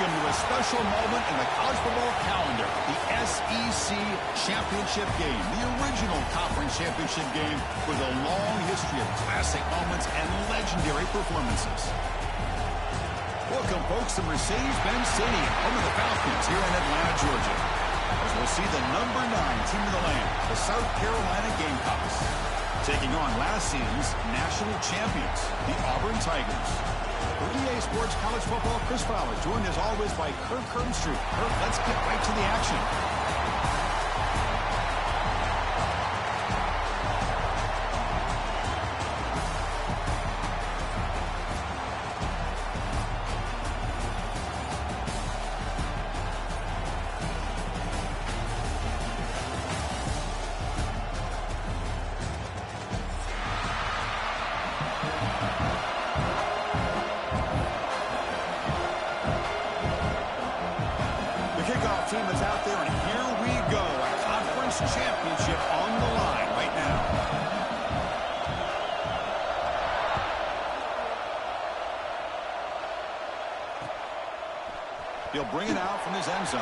welcome to a special moment in the college football calendar, the SEC Championship Game, the original conference championship game with a long history of classic moments and legendary performances. Welcome, folks, to Mercedes-Benz Stadium, home of the Falcons here in Atlanta, Georgia, as we'll see the number 9 team in the land, the South Carolina Gamecocks, taking on last season's national champions, the Auburn Tigers. For EA Sports College Football, Chris Fowler, joined as always by Kirk Herbstreit. Kirk, let's get right to the action. Team is out there, and here we go. A conference championship on the line right now. He'll bring it out from his end zone.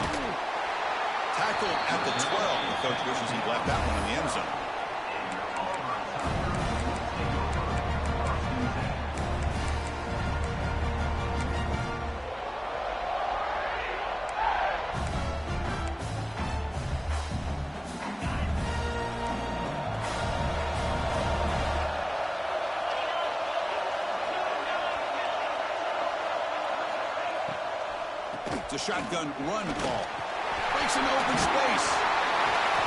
Tackled at the 12. The coach wishes he left that one in the end zone. It's a shotgun run call. Breaks into open space.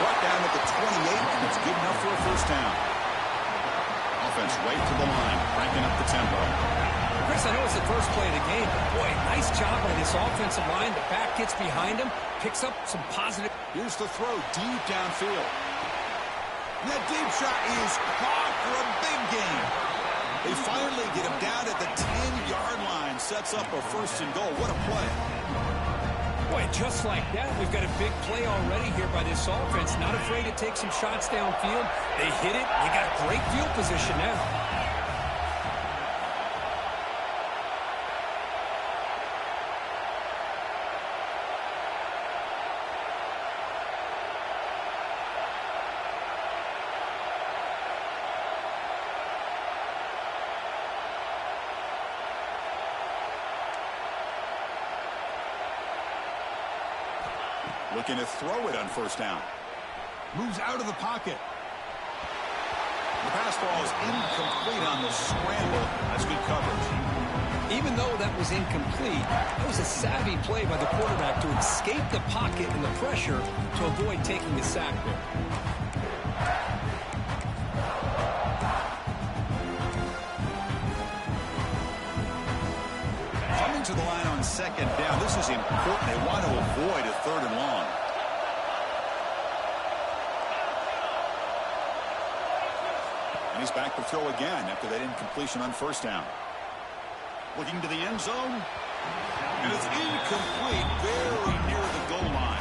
Brought down at the 28, and it's good enough for a first down. Offense right to the line, cranking up the tempo. Chris, I know it's the first play of the game, but boy, nice job by this offensive line. The back gets behind him, picks up some positive. Here's the throw deep downfield. And that deep shot is caught for a big gain. They finally get him down at the 10-yard line. Sets up a first and goal. What a play. Boy, just like that, we've got a big play already here by this offense. Not afraid to take some shots downfield. They hit it. You got great field position now. Looking to throw it on first down. Moves out of the pocket. The pass ball is incomplete on the scramble. That's good coverage. Even though that was incomplete, that was a savvy play by the quarterback to escape the pocket and the pressure to avoid taking the sack there. To the line on second down. This is important. They want to avoid a third and long. And he's back to throw again after that incompletion on first down. Looking to the end zone. And it's incomplete. Very near the goal line.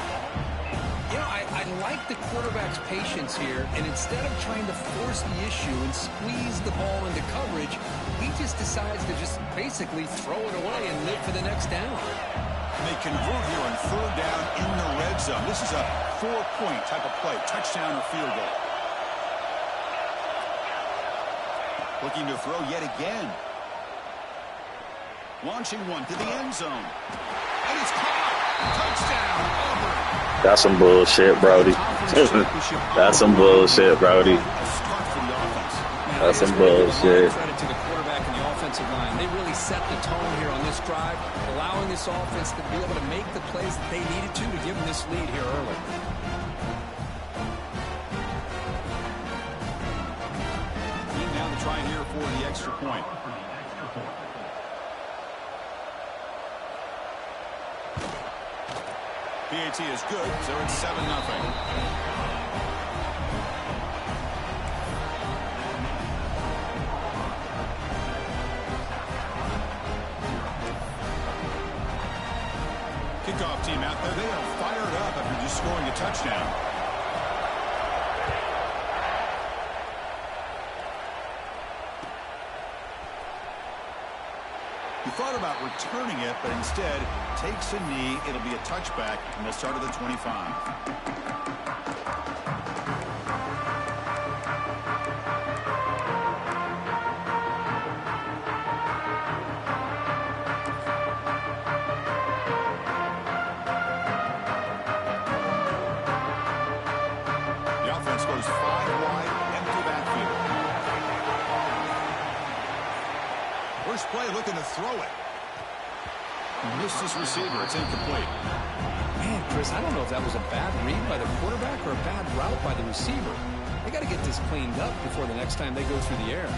You know, I like the quarterback's patience here, and instead of trying to force the issue and squeeze the ball into coverage, he just decides to just basically throw it away and live for the next down. And they convert here on third down in the red zone. This is a 4-point type of play, touchdown or field goal. Looking to throw yet again. Launching one to the end zone. And it's caught. Touchdown, Auburn. That's some bullshit, Brody. That's some bullshit, Brody. That's some bullshit. Credit to the quarterback and the offensive line. They really set the tone here on this drive, allowing this offense to be able to make the plays that they needed to give them this lead here early. Team down to try here for the extra point. PAT is good, so it's 7-0. Kickoff team out there. They are fired up after just scoring a touchdown. He thought about returning it, but instead takes a knee. It'll be a touchback from the start of the 25. Goes 5 wide, empty backfield. First play looking to throw it. Missed his receiver. It's incomplete. Man, Chris, I don't know if that was a bad read by the quarterback or a bad route by the receiver. They got to get this cleaned up before the next time they go through the air.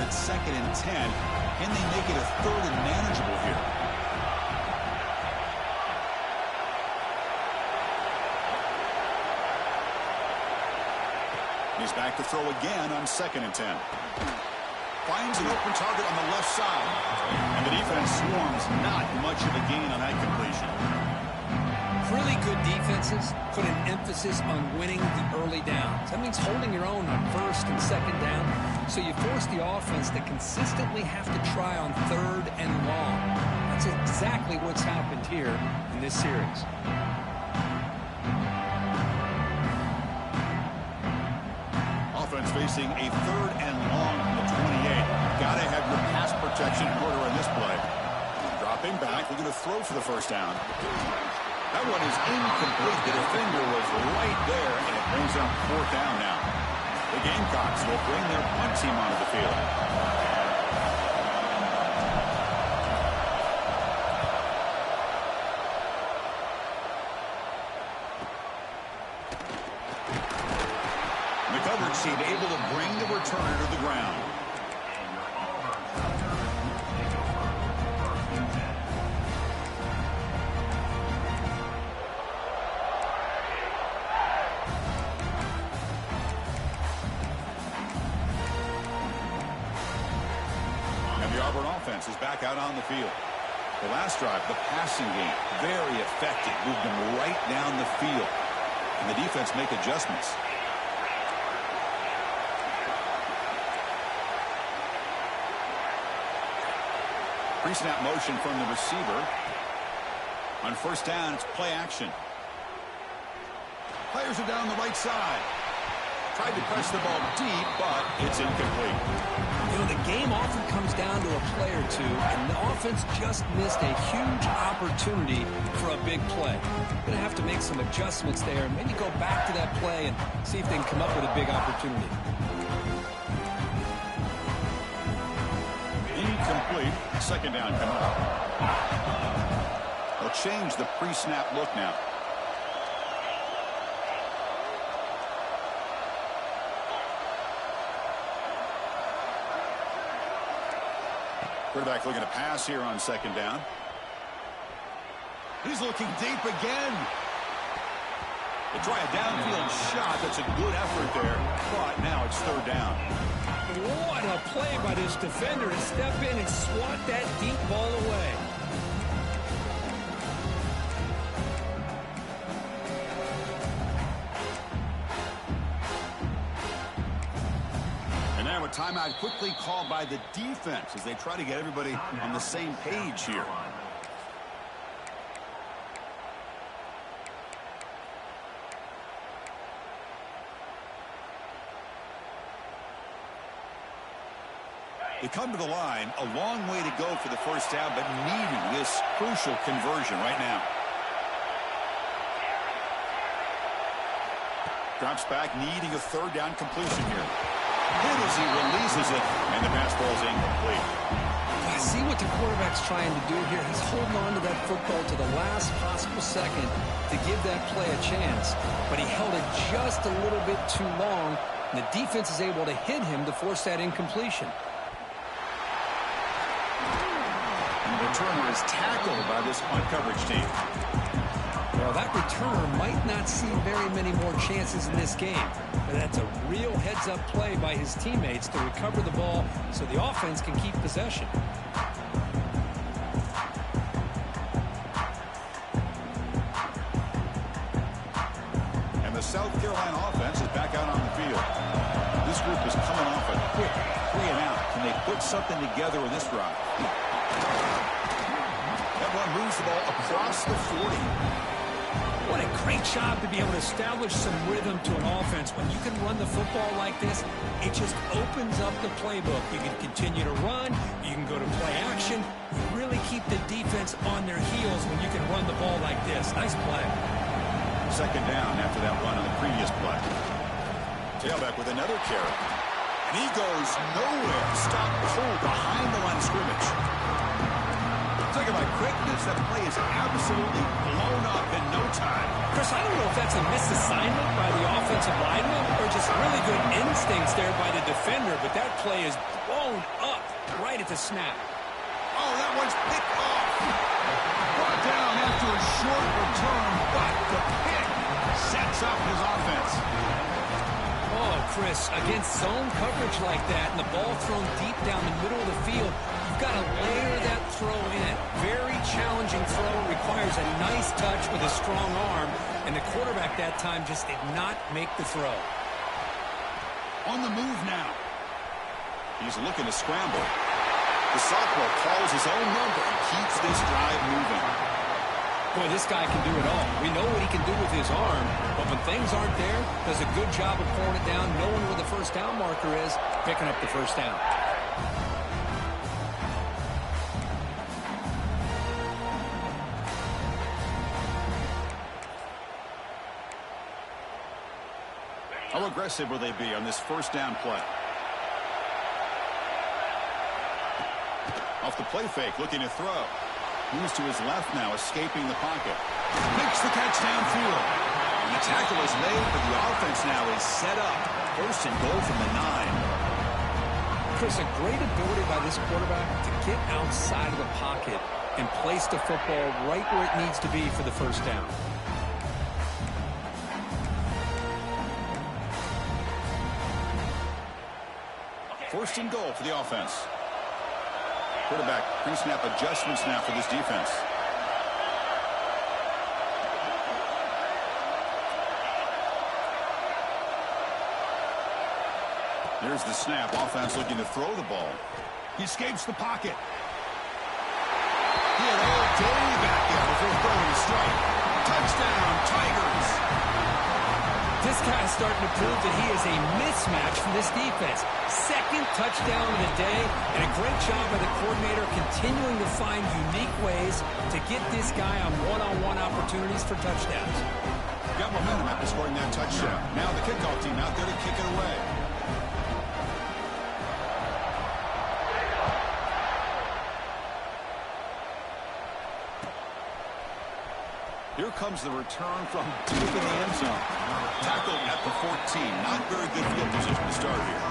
It's 2nd and 10. Can they make it a 3rd and manageable here? He's back to throw again on 2nd and 10. Finds an open target on the left side. And the defense swarms. Not much of a gain on that completion. Really good defenses put an emphasis on winning the early downs. That means holding your own on 1st and 2nd down. So you force the offense to consistently have to try on 3rd and long. That's exactly what's happened here in this series. Offense facing a 3rd and long from the 28. Gotta have your pass protection in order in this play. Dropping back, looking to throw for the 1st down. That one is incomplete. The defender was right there, and it brings up 4th down now. The Gamecocks will bring their punt team onto the field. The coverage team able to bring the returner to the ground. Is back out on the field. The last drive, the passing game, very effective. Moved them right down the field. And the defense make adjustments. Pre-snap motion from the receiver. On 1st down, it's play action. Players are down the right side. Tried to press the ball deep, but it's incomplete. You know, the game often comes down to a play or two, and the offense just missed a huge opportunity for a big play. Going to have to make some adjustments there and maybe go back to that play and see if they can come up with a big opportunity. Incomplete. 2nd down coming up. They'll change the pre-snap look now. Quarterback looking to pass here on 2nd down. He's looking deep again. They try a downfield shot. That's a good effort there, but now it's 3rd down. What a play by this defender to step in and swat that deep ball away. Timeout quickly called by the defense as they try to get everybody on the same page here. They come to the line, a long way to go for the 1st down, but needing this crucial conversion right now. Drops back, needing a 3rd down completion here. Hit as he releases it, and the pass ball is incomplete. I see what the quarterback's trying to do here. He's holding on to that football to the last possible second to give that play a chance, but he held it just a little bit too long, and the defense is able to hit him to force that incompletion. And the returner is tackled by this punt coverage team. Well, that returner might not see very many more chances in this game, but that's a real heads-up play by his teammates to recover the ball so the offense can keep possession. Carolina offense is back out on the field. This group is coming off a quick 3-and-out. Can they put something together with this drive? That one moves the ball across the 40. What a great job to be able to establish some rhythm to an offense. When you can run the football like this, it just opens up the playbook. You can continue to run. You can go to play action. You really keep the defense on their heels when you can run the ball like this. Nice play. Second down after that run on the previous play. Tailback with another carry. And he goes nowhere. Stop cold behind the line of scrimmage. Talk about quickness. That play is absolutely blown up in no time. Chris, I don't know if that's a misassignment by the offensive lineman or just really good instincts there by the defender, but that play is blown up right at the snap. Oh, that one's picked off. Brought down after a short return, but the pick sets up his offense. Oh, Chris, against zone coverage like that and the ball thrown deep down the middle of the field, you've got to layer that throw in. Very challenging throw. Requires a nice touch with a strong arm, and the quarterback that time just did not make the throw. On the move now. He's looking to scramble. The sophomore calls his own number and keeps this drive moving. Boy, this guy can do it all. We know what he can do with his arm, but when things aren't there, does a good job of pulling it down, knowing where the first down marker is, picking up the first down. How aggressive will they be on this first down play? Off the play fake, looking to throw. Moves to his left now, escaping the pocket. Makes the catch downfield. And the tackle is made, but the offense now is set up. First and goal from the 9. Chris, a great ability by this quarterback to get outside of the pocket and place the football right where it needs to be for the first down. First and goal for the offense. Quarterback pre-snap adjustments now for this defense. Here's the snap. Offense looking to throw the ball. He escapes the pocket. He had all day back there before throwing a strike. Touchdown, Tigers. This guy's starting to prove that he is a mismatch for this defense. Second touchdown of the day, and a great job by the coordinator continuing to find unique ways to get this guy on one-on-one opportunities for touchdowns. Got momentum after scoring that touchdown. Now the kickoff team out there to kick it away. Here comes the return from deep in the end zone. Tackled at the 14. Not very good field position to start here.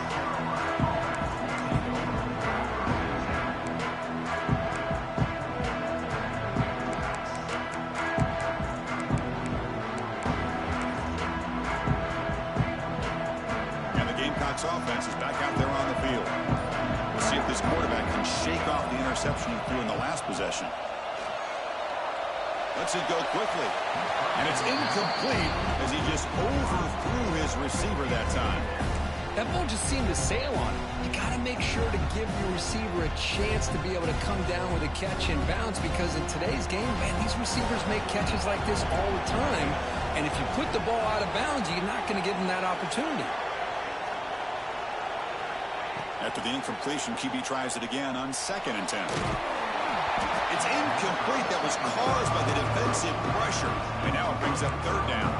And the Gamecocks offense is back out there on the field. We'll see if this quarterback can shake off the interception he threw in the last possession. Lets it go quickly. And it's incomplete as he just overthrew his receiver that time. That ball just seemed to sail on him. You got to make sure to give your receiver a chance to be able to come down with a catch and bounce, because in today's game, man, these receivers make catches like this all the time. And if you put the ball out of bounds, you're not going to give them that opportunity. After the incompletion, QB tries it again on 2nd and 10. It's incomplete. That was caused by the defensive pressure. And now it brings up 3rd down.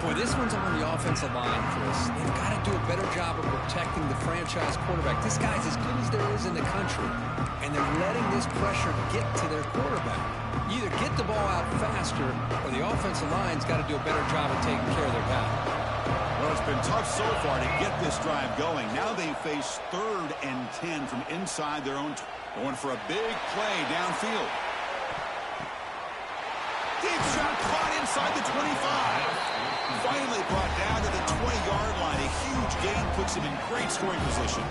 Boy, this one's on the offensive line, Chris. They've got to do a better job of protecting the franchise quarterback. This guy's as good as there is in the country, and they're letting this pressure get to their quarterback. You either get the ball out faster, or the offensive line's got to do a better job of taking care of their guy. Well, it's been tough so far to get this drive going. Now they face 3rd and 10 from inside their own. Going for a big play downfield. Deep shot caught inside the 25. Finally brought down to the 20-yard line. A huge gain puts him in great scoring position.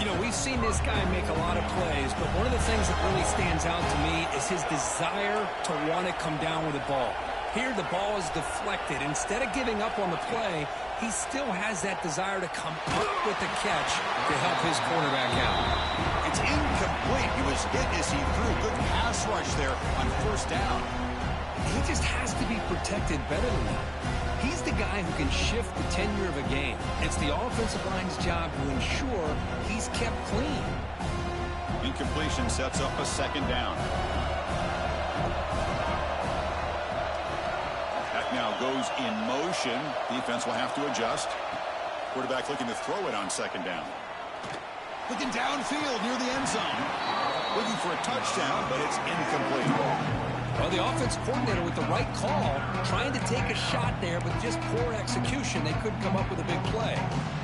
You know, we've seen this guy make a lot of plays, but one of the things that really stands out to me is his desire to want to come down with the ball. Here the ball is deflected. Instead of giving up on the play, he still has that desire to come up with the catch to help his quarterback out. It's incomplete. He was hit as he threw. Good pass rush there on first down. He just has to be protected better than that. He's the guy who can shift the tenure of a game. It's the offensive line's job to ensure he's kept clean. Incompletion sets up a second down. That now goes in motion. Defense will have to adjust. Quarterback looking to throw it on second down. Looking downfield near the end zone. Looking for a touchdown, but it's incomplete. Well, the offense coordinator with the right call, trying to take a shot there, but just poor execution. They couldn't come up with a big play.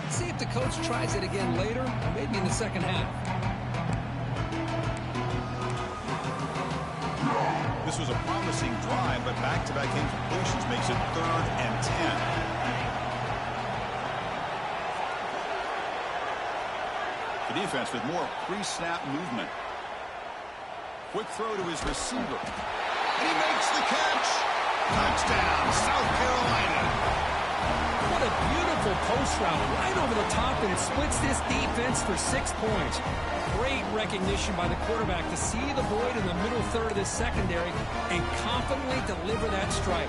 Let's see if the coach tries it again later, or maybe in the second half. This was a promising drive, but back-to-back incompletions makes it 3rd and 10. The defense with more pre-snap movement. Quick throw to his receiver. And he makes the catch. Touchdown, South Carolina. What a beautiful post route right over the top, and it splits this defense for 6 points. Great recognition by the quarterback to see the void in the middle third of this secondary and confidently deliver that strike.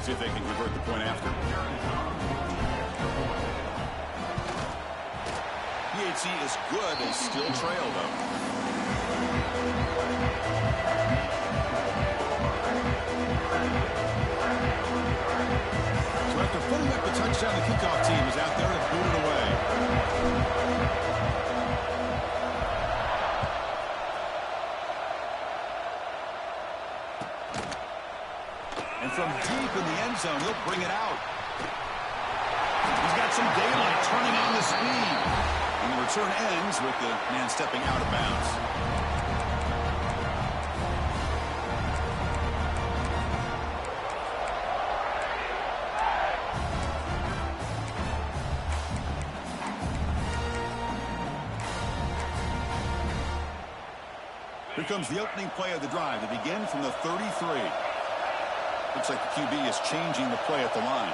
See if they can convert the point after. PHC is good. They still trail, though. So after putting up the touchdown, the kickoff team is out there to boot it away. And from deep in the end zone, he'll bring it out. He's got some daylight turning on the speed. And the return ends with the man stepping out of bounds. Here comes the opening play of the drive. They begin from the 33. Looks like the QB is changing the play at the line.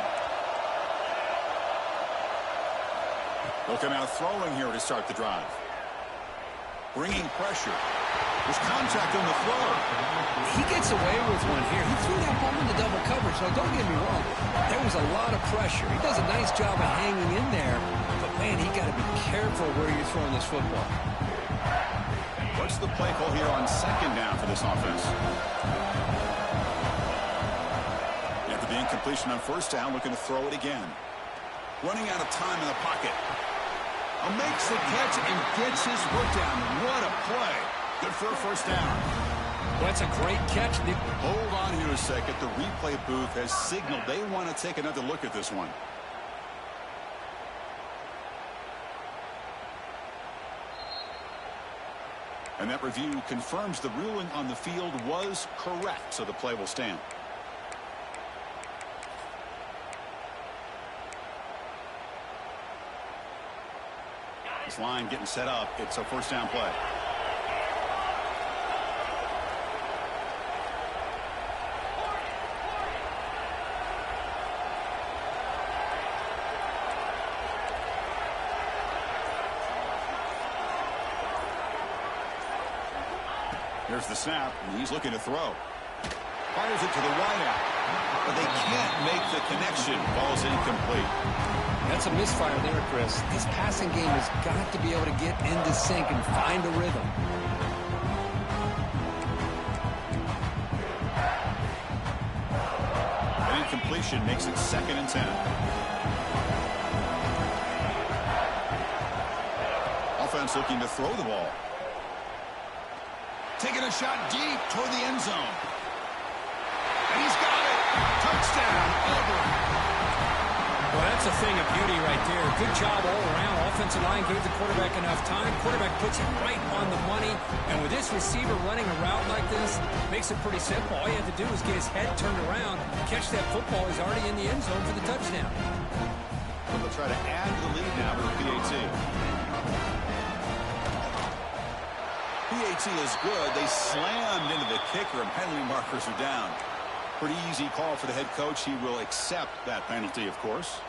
They'll come out throwing here to start the drive. Bringing pressure. There's contact on the throw. He gets away with one here. He threw that ball into double coverage. Now, don't get me wrong. There was a lot of pressure. He does a nice job of hanging in there. But, man, he got to be careful where you're throwing this football. What's the play call here on second down for this offense? After the incompletion on first down, looking to throw it again. Running out of time in the pocket. Makes the catch and gets his foot down. What a play. Good for a first down. Well, that's a great catch. Hold on here a second. The replay booth has signaled they want to take another look at this one. And that review confirms the ruling on the field was correct, so the play will stand. This line getting set up. It's a first down play. Here's the snap, and he's looking to throw. Fires it to the wideout, but they can't make the connection. Ball's incomplete. That's a misfire there, Chris. This passing game has got to be able to get into sync and find a rhythm. An incompletion makes it 2nd and 10. Offense looking to throw the ball. Taking a shot deep toward the end zone. And he's got it. Touchdown, Auburn. Well, that's a thing of beauty right there. Good job all around. Offensive line gave the quarterback enough time. Quarterback puts it right on the money. And with this receiver running a route like this, makes it pretty simple. All you have to do is get his head turned around, catch that football. He's already in the end zone for the touchdown. They'll try to add to the lead now with the PAT. PAT is good. They slammed into the kicker, and penalty markers are down. Pretty easy call for the head coach. He will accept that penalty, of course.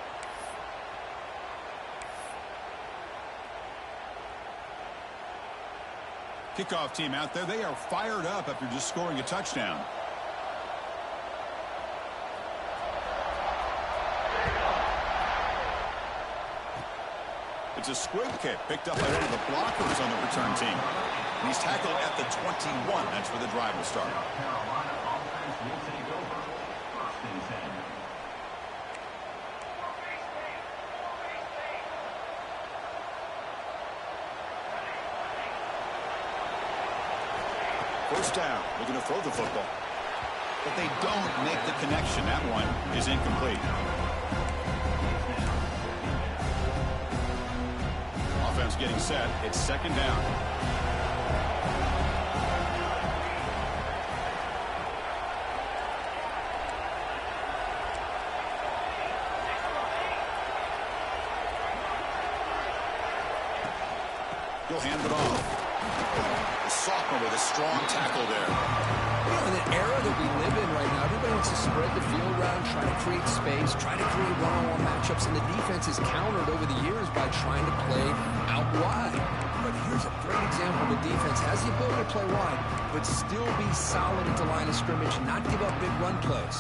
Kickoff team out there. They are fired up after just scoring a touchdown. It's a squib kick picked up by one of the blockers on the return team. And he's tackled at the 21. That's where the drive will start. First down, looking to throw the football. But they don't make the connection. That one is incomplete. Offense getting set. It's second down. He'll hand it off. Sophomore with a strong tackle there. You know, in the era that we live in right now, everybody wants to spread the field around, try to create space, try to create one-on-one matchups, and the defense is countered over the years by trying to play out wide. But here's a great example. The defense has the ability to play wide, but still be solid at the line of scrimmage, not give up big run plays.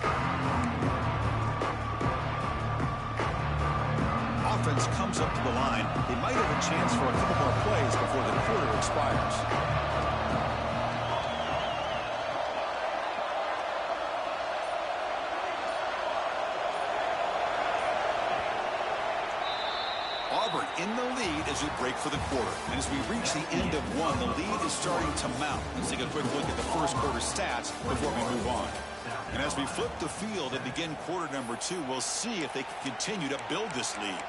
Offense comes up to the line. They might have a chance for a couple more plays before the quarter expires. Auburn in the lead as we break for the quarter. And as we reach the end of one, the lead is starting to mount. Let's take a quick look at the first quarter stats before we move on. And as we flip the field and begin quarter number 2, we'll see if they can continue to build this lead.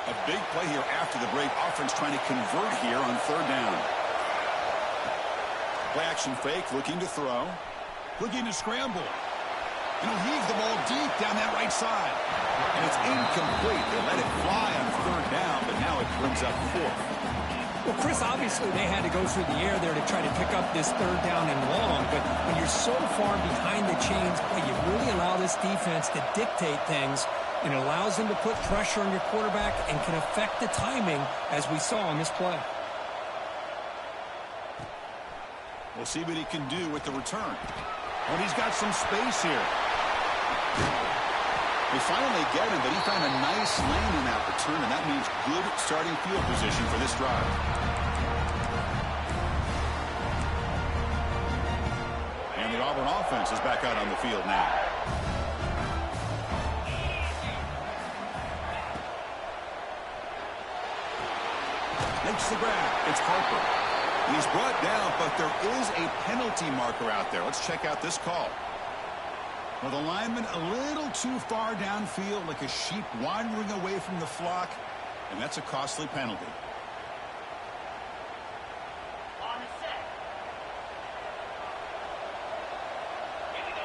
A big play here after the break. Offense trying to convert here on third down. Play action fake, looking to throw. Looking to scramble. And he'll heave the ball deep down that right side. And it's incomplete. They let it fly on third down, but now it brings up fourth. Well, Chris, obviously they had to go through the air there to try to pick up this third down and long, but when you're so far behind the chains, boy, you really allow this defense to dictate things, and it allows them to put pressure on your quarterback and can affect the timing, as we saw on this play. We'll see what he can do with the return. Oh, he's got some space here. They finally get him, but he found a nice lane in that return, and that means good starting field position for this drive. And the Auburn offense is back out on the field now. Makes the grab. It's Harper. And he's brought down, but there is a penalty marker out there. Let's check out this call. Well, the lineman a little too far downfield, like a sheep wandering away from the flock, and that's a costly penalty. On the set. Here we go.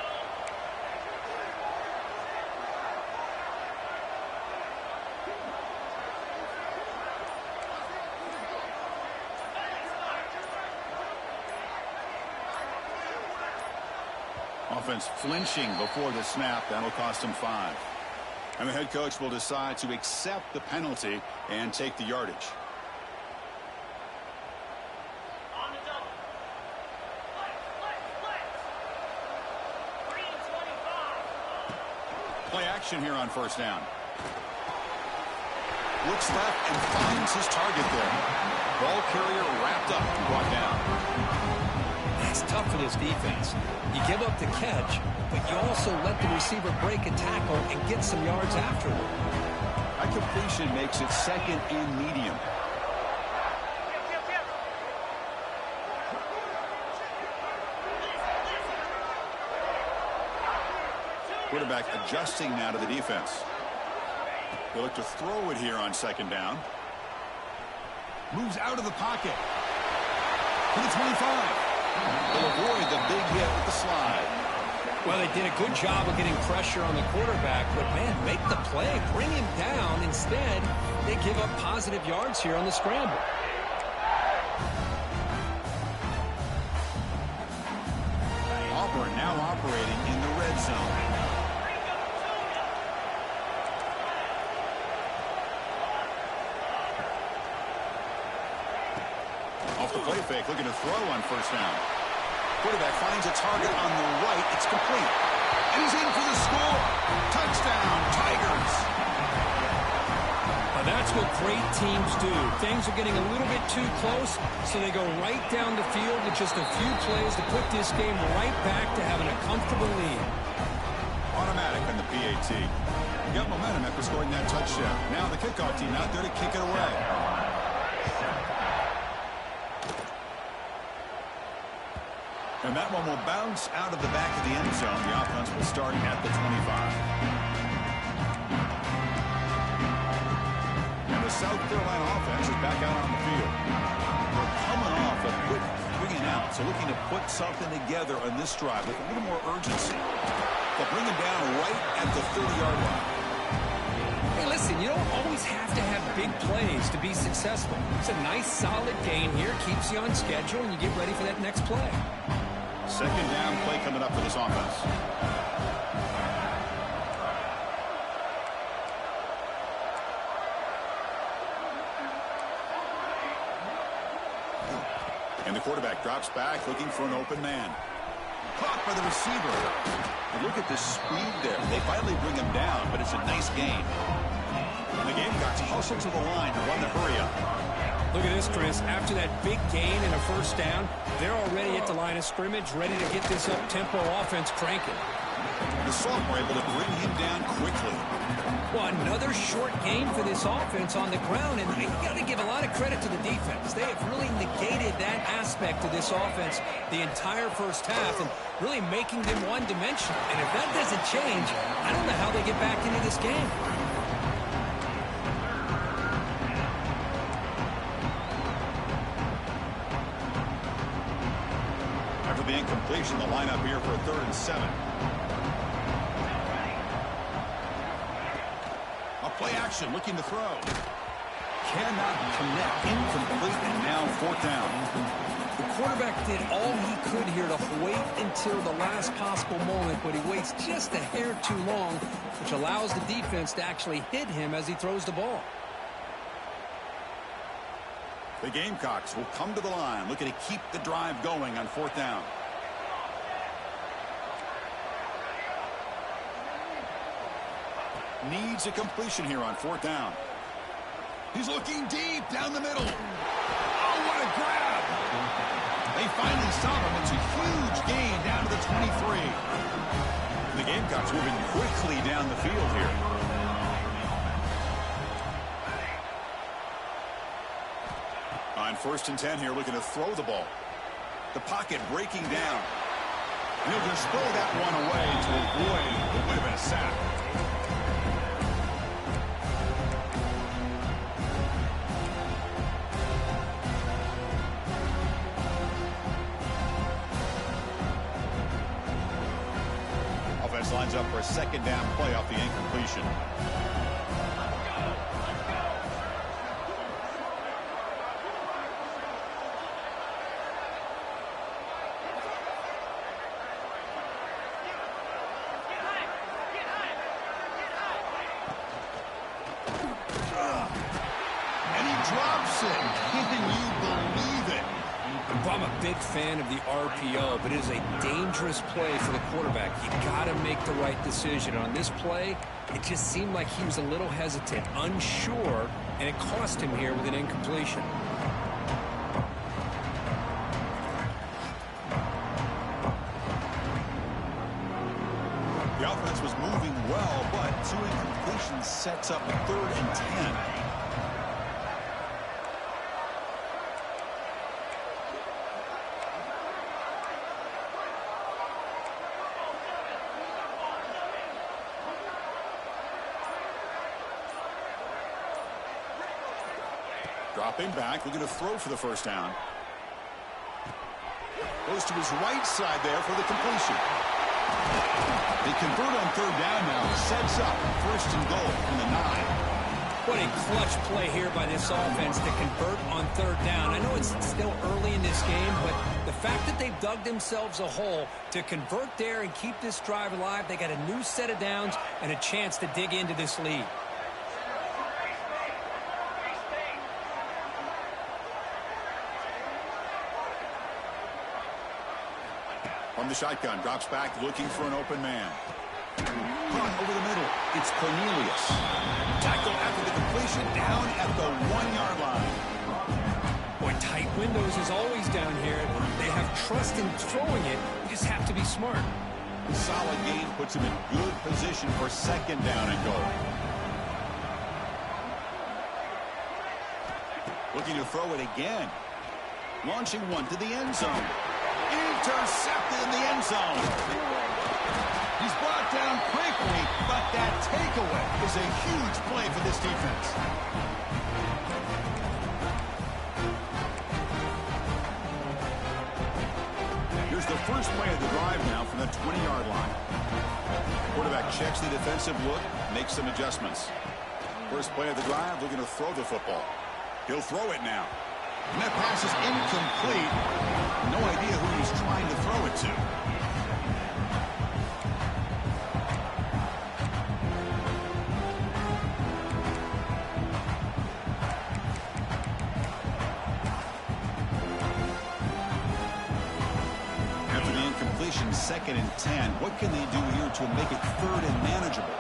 Offense flinching before the snap. That'll cost him 5. And the head coach will decide to accept the penalty and take the yardage. On the double. Flex. 3-25. Play action here on first down. Looks left and finds his target there. Ball carrier wrapped up and brought down. It's tough for this defense. You give up the catch, but you also let the receiver break a tackle and get some yards afterward. That completion makes it second and medium. Quarterback adjusting now to the defense. They look to throw it here on second down. Moves out of the pocket. To the 25. They'll avoid the big hit with the slide. Well, they did a good job of getting pressure on the quarterback, but, man, make the play. Bring him down. Instead, they give up positive yards here on the scramble. Auburn now operating in the red zone. Off the play fake, looking to throw on first down. Quarterback finds a target on the right. It's complete. And he's in for the score. Touchdown, Tigers. Well, that's what great teams do. Things are getting a little bit too close, so they go right down the field with just a few plays to put this game right back to having a comfortable lead. Automatic on the PAT. He got momentum after scoring that touchdown. Now the kickoff team out there to kick it away. And that one will bounce out of the back of the end zone. The offense will start at the 25. And the South Carolina offense is back out on the field. We're coming off a quick 3 and out, so looking to put something together on this drive with a little more urgency. They'll bring him down right at the 30-yard line. Hey, listen, you don't always have to have big plays to be successful. It's a nice, solid gain here. Keeps you on schedule, and you get ready for that next play. Second down play coming up for this offense. And the quarterback drops back looking for an open man. Caught by the receiver. And look at the speed there. They finally bring him down, but it's a nice gain. And the Gamecocks hustle to the line to run the hurry up. Look at this, Chris. After that big gain and a first down, they're already at the line of scrimmage, ready to get this up-tempo offense cranking. The sophomore able to bring him down quickly. Well, another short gain for this offense on the ground, and you got to give a lot of credit to the defense. They have really negated that aspect of this offense the entire first half and really making them one-dimensional. And if that doesn't change, I don't know how they get back into this game. The incompletion, the lineup here for a 3rd and 7. A play action, looking to throw. Cannot connect, incomplete, and now 4th down. The quarterback did all he could here to wait until the last possible moment, but he waits just a hair too long, which allows the defense to actually hit him as he throws the ball. The Gamecocks will come to the line, looking to keep the drive going on 4th down. Needs a completion here on 4th down. He's looking deep down the middle. Oh, what a grab! They finally stop him. It's a huge gain down to the 23. The Gamecocks moving quickly down the field here. On 1st and 10 here, looking to throw the ball. The pocket breaking down. And he'll just throw that one away to avoid what would have been a sack. Offense lines up for a 2nd down play off the incompletion. I'm a big fan of the RPO, but it is a dangerous play for the quarterback. You got to make the right decision. On this play, it just seemed like he was a little hesitant, unsure, and it cost him here with an incompletion. The offense was moving well, but 2 incompletions sets up a 3rd and 10. Dropping back, looking to throw for the 1st down. Goes to his right side there for the completion. They convert on third down now. Sets up first and goal from the 9. What a clutch play here by this offense to convert on third down. I know it's still early in this game, but the fact that they've dug themselves a hole to convert there and keep this drive alive, they got a new set of downs and a chance to dig into this lead. From the shotgun, drops back looking for an open man. Caught over the middle. It's Cornelius. Tackle after the completion down at the 1-yard line. Boy, tight windows is always down here. They have trust in throwing it. You just have to be smart. Solid gain puts him in good position for second down and goal. Looking to throw it again. Launching one to the end zone. Intercepted in the end zone. He's brought down quickly, but that takeaway is a huge play for this defense. Here's the first play of the drive now from the 20-yard line. Quarterback checks the defensive look, makes some adjustments. First play of the drive, looking to throw the football. He'll throw it now. And that pass is incomplete. No idea who he's trying to throw it to. After the incompletion, 2nd and 10. What can they do here to make it 3rd and manageable?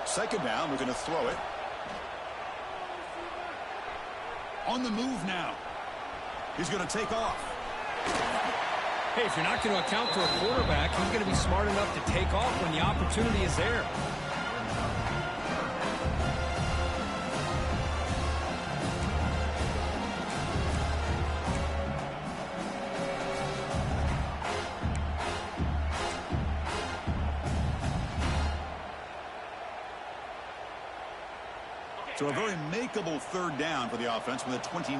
Second down, we're going to throw it. On the move now. He's going to take off. Hey, if you're not going to account for a quarterback, he's going to be smart enough to take off when the opportunity is there. So a very makeable 3rd down for the offense with a 29.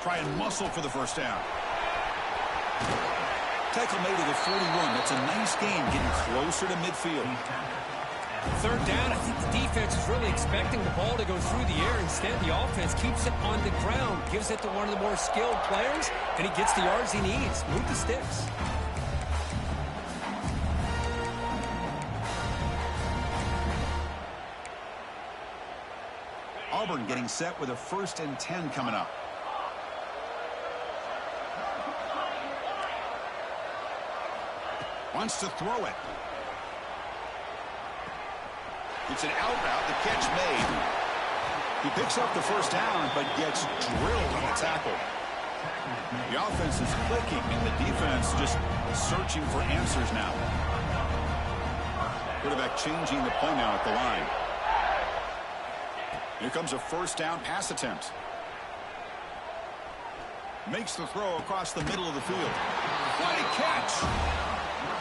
Try and muscle for the first down. Tackle made at the 41. That's a nice gain, getting closer to midfield. 3rd down, I think the defense is really expecting the ball to go through the air. Instead, the offense keeps it on the ground, gives it to one of the more skilled players, and he gets the yards he needs. Move the sticks. Auburn getting set with a 1st and 10 coming up. Wants to throw it. It's an out route. The catch made. He picks up the first down, but gets drilled on the tackle. The offense is clicking, and the defense just searching for answers now. Quarterback changing the play now at the line. Here comes a 1st down pass attempt. Makes the throw across the middle of the field. What a catch!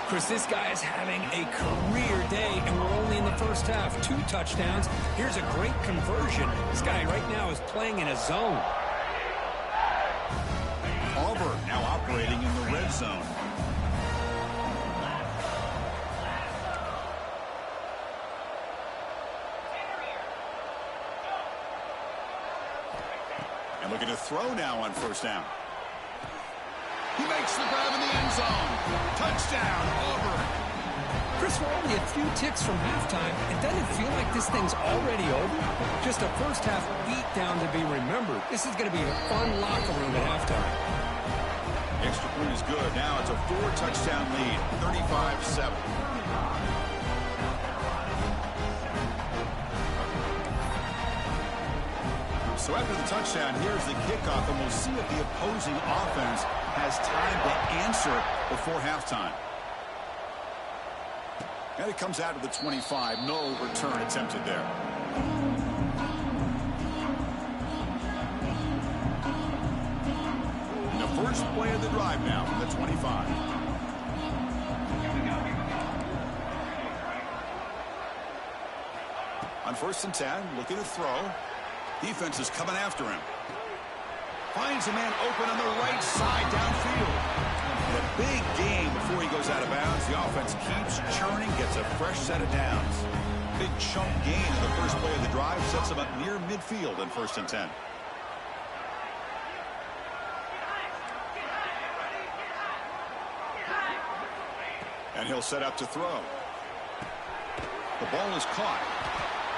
Chris, this guy is having a career day, and we're only in the first half. 2 touchdowns. Here's a great conversion. This guy right now is playing in a zone. Auburn now operating in the red zone. And looking to throw now on 1st down. He makes the grab in the end zone. Touchdown, Auburn. Chris, we're only a few ticks from halftime. It doesn't feel like this thing's already over. Just a first half beatdown to be remembered. This is going to be a fun locker room at halftime. The extra point is good. Now it's a 4-touchdown lead, 35-7. So after the touchdown, here's the kickoff, and we'll see if the opposing offense has time to answer before halftime. And it comes out of the 25. No return attempted there. And the first play of the drive now from the 25. On 1st and 10, looking to throw. Defense is coming after him. Finds a man open on the right side downfield. And a big gain before he goes out of bounds. The offense keeps churning, gets a fresh set of downs. Big chunk gain in the first play of the drive sets him up near midfield on 1st and 10. And he'll set up to throw. The ball is caught.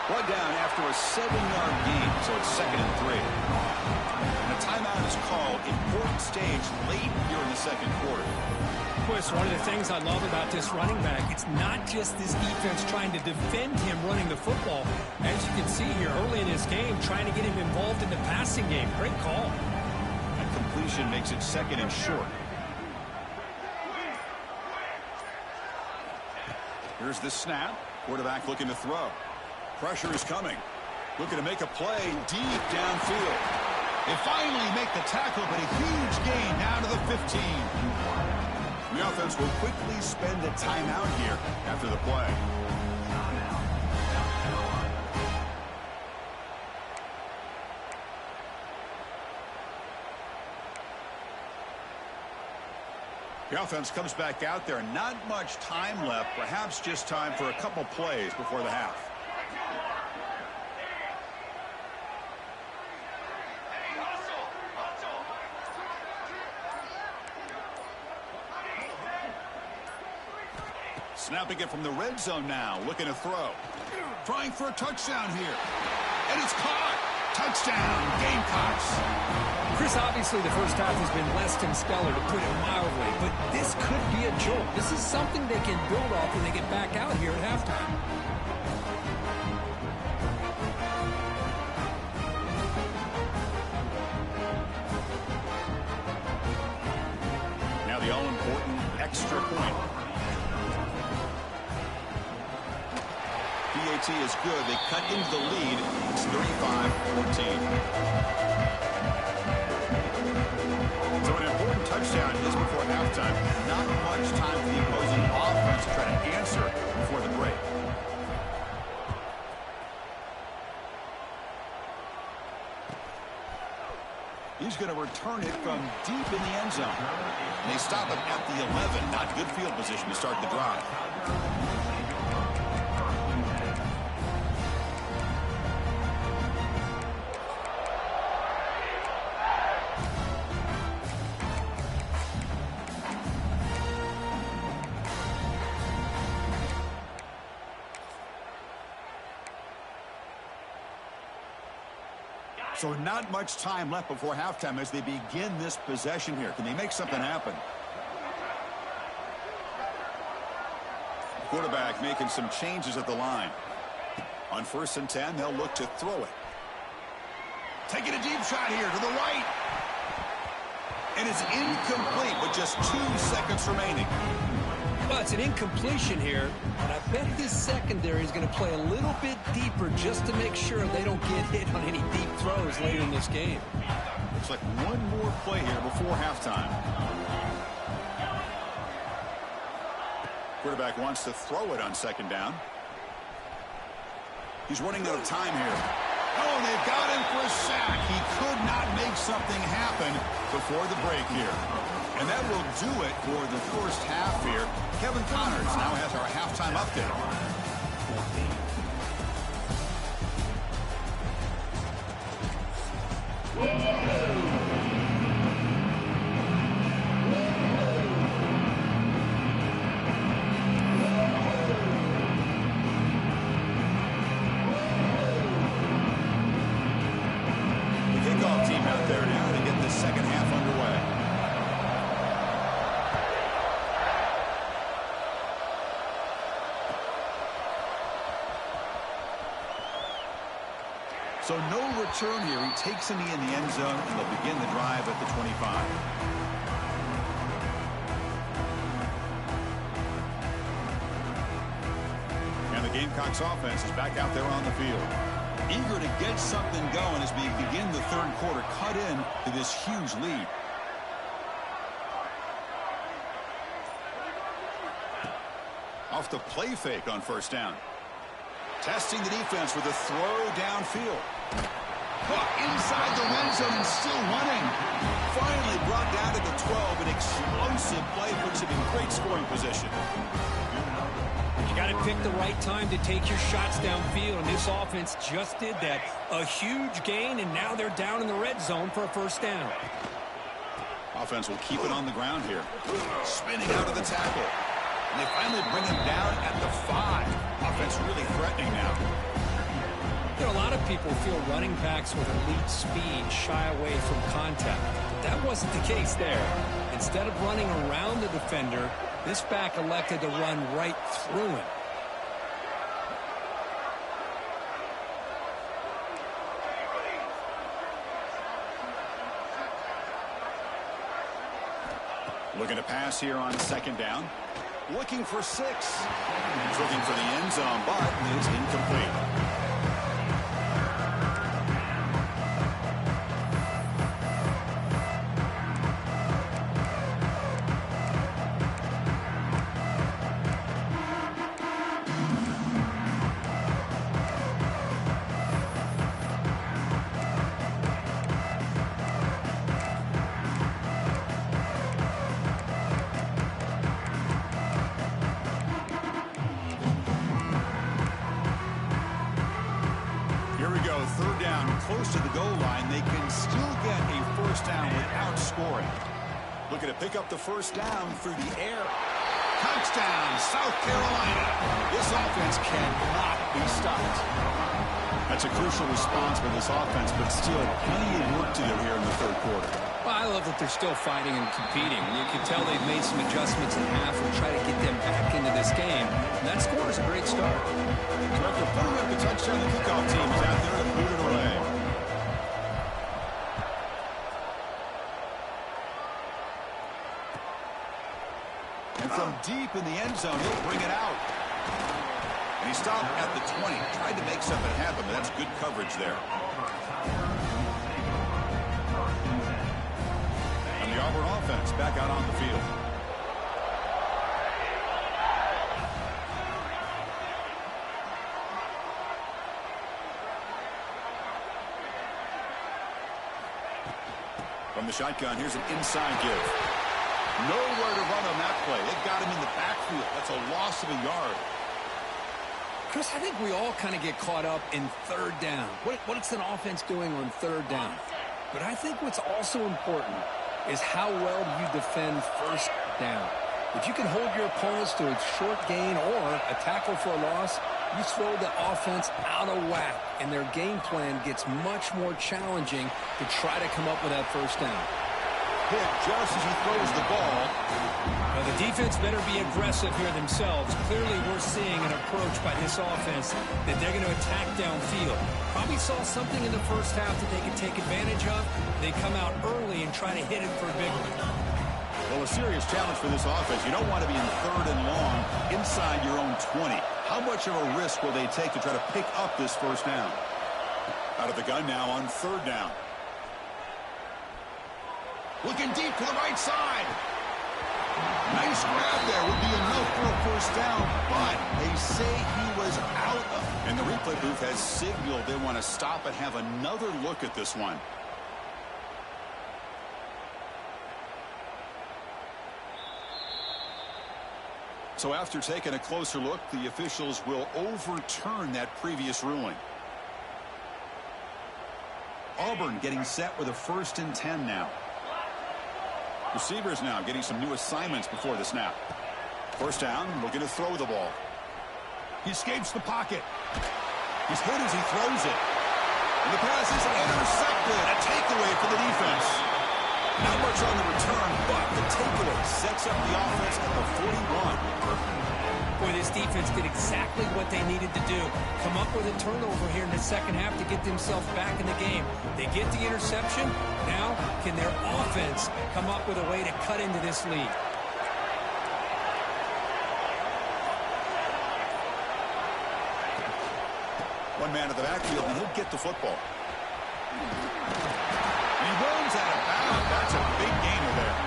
Brought down after a 7-yard gain, so it's 2nd and 3. And a timeout is called. Important stage late here in the second quarter. Chris, one of the things I love about this running back, it's not just this defense trying to defend him running the football. As you can see here early in his game, trying to get him involved in the passing game. Great call. That completion makes it 2nd and short. Here's the snap. Quarterback looking to throw. Pressure is coming. Looking to make a play deep downfield. They finally make the tackle, but a huge gain down to the 15. The offense will quickly spend a timeout here after the play. The offense comes back out there. Not much time left. Perhaps just time for a couple plays before the half. Snapping it from the red zone now. Looking to throw. Trying for a touchdown here. And it's caught. Touchdown, Gamecocks. Chris, obviously the first half has been less than stellar, to put it mildly, but this could be a jolt. This is something they can build off when they get back out here at halftime. Now the all-important extra point. PAT is good. They cut into the lead. It's 35-14. So an important touchdown is before halftime. Not much time for the opposing offense to try to answer before the break. He's going to return it from deep in the end zone. And they stop him at the 11. Not good field position to start the drive. So not much time left before halftime as they begin this possession here. Can they make something happen? Quarterback making some changes at the line. On 1st and 10, they'll look to throw it. Taking a deep shot here to the right. And it's incomplete with just 2 seconds remaining. Well, it's an incompletion here, and I bet this secondary is going to play a little bit deeper just to make sure they don't get hit on any deep throws later in this game. Looks like one more play here before halftime. Quarterback wants to throw it on 2nd down. He's running out of time here. Oh, and they've got him for a sack. He could not make something happen before the break here. And that will do it for the first half here. Kevin Connors now has our halftime update. The kickoff team out there now to get this second half underway. So no return here. He takes him in the end zone, and they'll begin the drive at the 25. And the Gamecocks offense is back out there on the field. Eager to get something going as we begin the third quarter, cut in to this huge lead. Off the play fake on 1st down. Testing the defense with a throw downfield. Caught inside the red zone and still running. Finally brought down to the 12. An explosive play puts him in great scoring position. You got to pick the right time to take your shots downfield, and this offense just did that. A huge gain, and now they're down in the red zone for a first down. Offense will keep it on the ground here. Spinning out of the tackle. And they finally bring him down at the 5. Offense really threatening now. You know, a lot of people feel running backs with elite speed shy away from contact. But that wasn't the case there. Instead of running around the defender, this back elected to run right through him. Looking to pass here on second down. Looking for 6. He's looking for the end zone, but it's incomplete. Close to the goal line, they can still get a first down without scoring. Looking to pick up the first down through the air. Touchdown, South Carolina. This offense cannot be stopped. That's a crucial response for this offense, but still plenty of work to do here in the third quarter. Well, I love that they're still fighting and competing. You can tell they've made some adjustments in half and try to get them back into this game. And that score is a great start. So after putting up the touchdown, the kickoff team is out there to boot it away. And from deep in the end zone, he'll bring it out. And he stopped at the 20. Tried to make something happen, but that's good coverage there. And the Auburn offense back out on the field. From the shotgun, here's an inside give. Nowhere to run on that play. They've got him in the backfield. That's a loss of a yard. Chris, I think we all kind of get caught up in third down. What's an offense doing on third down? But I think what's also important is how well do you defend first down. If you can hold your opponents to a short gain or a tackle for a loss, you throw the offense out of whack, and their game plan gets much more challenging to try to come up with that first down. Hit just as he throws the ball. Well, the defense better be aggressive here themselves. Clearly, we're seeing an approach by this offense that they're going to attack downfield. Probably saw something in the first half that they could take advantage of. They come out early and try to hit it for a big one. Well, a serious challenge for this offense. You don't want to be in third and long inside your own 20. How much of a risk will they take to try to pick up this first down? Out of the gun now on third down. Looking deep to the right side. Nice grab there. Would be enough for a first down, but they say he was out of. And the replay booth has signaled they want to stop and have another look at this one. So after taking a closer look, the officials will overturn that previous ruling. Auburn getting set with a 1st and 10 now. Receivers now getting some new assignments before the snap. First down, looking to throw the ball. He escapes the pocket. He's hit as he throws it. And the pass is intercepted. A takeaway for the defense. Not much on the return, but the takeaway sets up the offense at the 41. Boy, this defense did exactly what they needed to do. Come up with a turnover here in the second half to get themselves back in the game. They get the interception. Now, can their offense come up with a way to cut into this lead? One man at the backfield, and he'll get the football. He runs out of bounds. That's a big gainer there.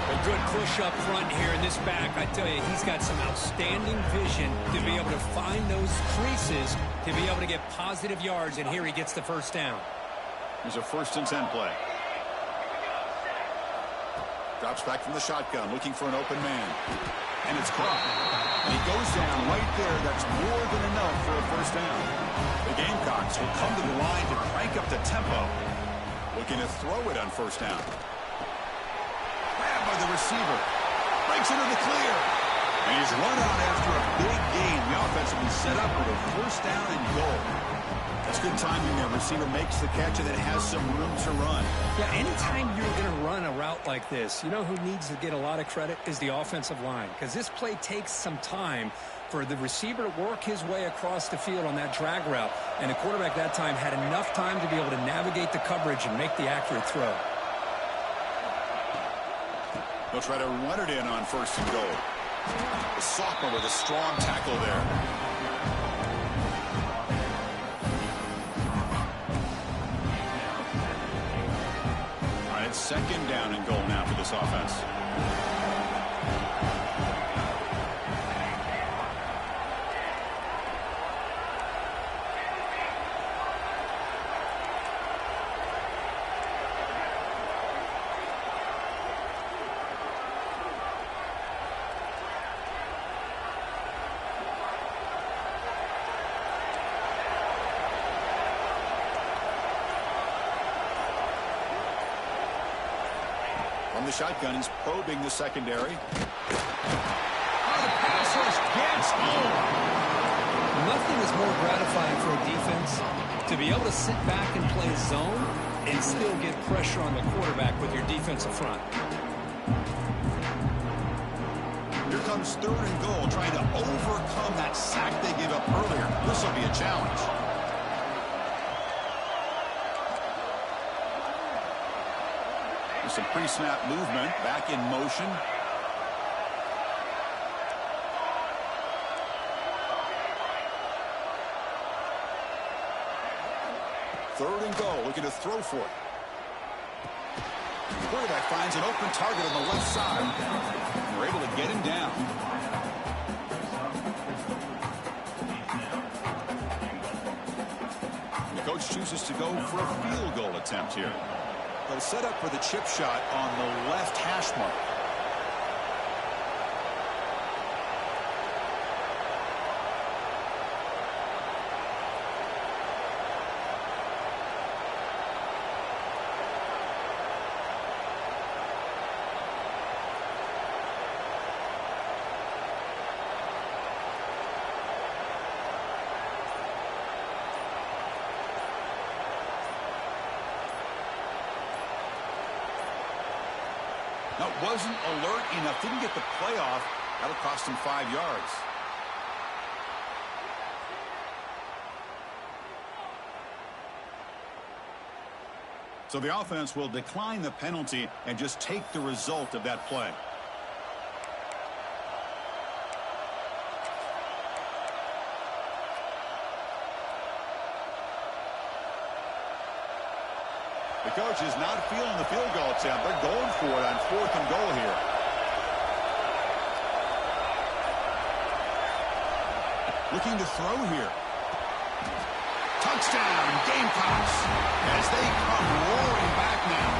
A good push up front here in this back. I tell you, he's got some outstanding vision to be able to find those creases, to be able to get positive yards, and here he gets the first down. Here's a 1st and 10 play. Drops back from the shotgun, looking for an open man. And it's caught. And he goes down right there. That's more than enough for a first down. The Gamecocks will come to the line to crank up the tempo. Looking to throw it on first down. Grabbed by the receiver. Breaks into the clear. And he's run out after a big gain. The offense will be set up with a first down and goal. That's good timing there. Receiver makes the catch and then has some room to run. Yeah, anytime you're going to run a route like this, you know who needs to get a lot of credit is the offensive line. Because this play takes some time for the receiver to work his way across the field on that drag route. And the quarterback that time had enough time to be able to navigate the coverage and make the accurate throw. They'll try to run it in on 1st and goal. The sophomore with a strong tackle there. All right, 2nd down and goal now for this offense. From the shotgun, he's probing the secondary. Oh, the pass rush gets home. Nothing is more gratifying for a defense to be able to sit back and play zone and still get pressure on the quarterback with your defensive front. Here comes 3rd and goal, trying to overcome that sack they gave up earlier. This will be a challenge. Some pre-snap movement, back in motion. Third and goal, looking to throw for it. The quarterback finds an open target on the left side. And we're able to get him down. The coach chooses to go for a field goal attempt here. They'll set up for the chip shot on the left hash mark. That wasn't alert enough. Didn't get the play off. That'll cost him 5 yards. So the offense will decline the penalty and just take the result of that play. The coach is not feeling the field goal attempt. They're going for it on 4th and goal here. Looking to throw here. Touchdown, Gamecocks, as they come roaring back now.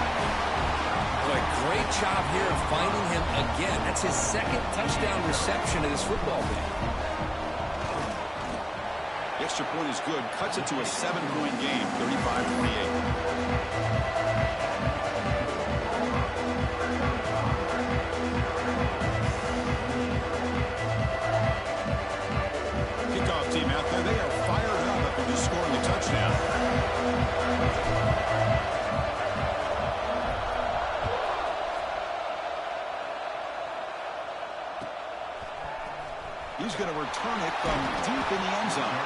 Boy, great job here of finding him again. That's his 2nd touchdown reception of this football game. The extra point is good. Cuts it to a 7-point game, 35-28. Kickoff team out there. They are fired up after just scoring a touchdown. He's going to return it from deep in the end zone.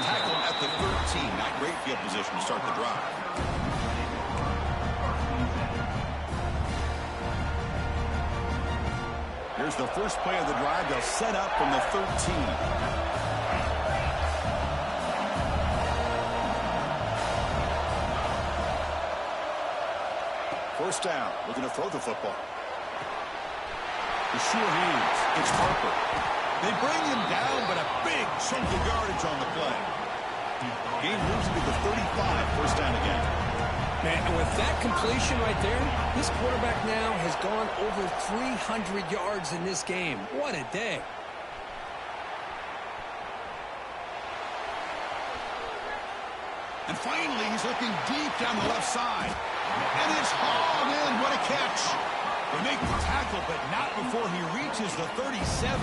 Tackled at the 13. Not great field position to start the drive. Here's the first play of the drive. They'll set up from the 13. First down. Looking to throw the football. The sure hands. It's Harper. They bring him down, but a big chunk of yardage on the play. Game moves into the 35, first down again. Man, and with that completion right there, this quarterback now has gone over 300 yards in this game. What a day. And finally, he's looking deep down the left side. And it's hauled in. What a catch. They make the tackle, but not before he reaches the 37.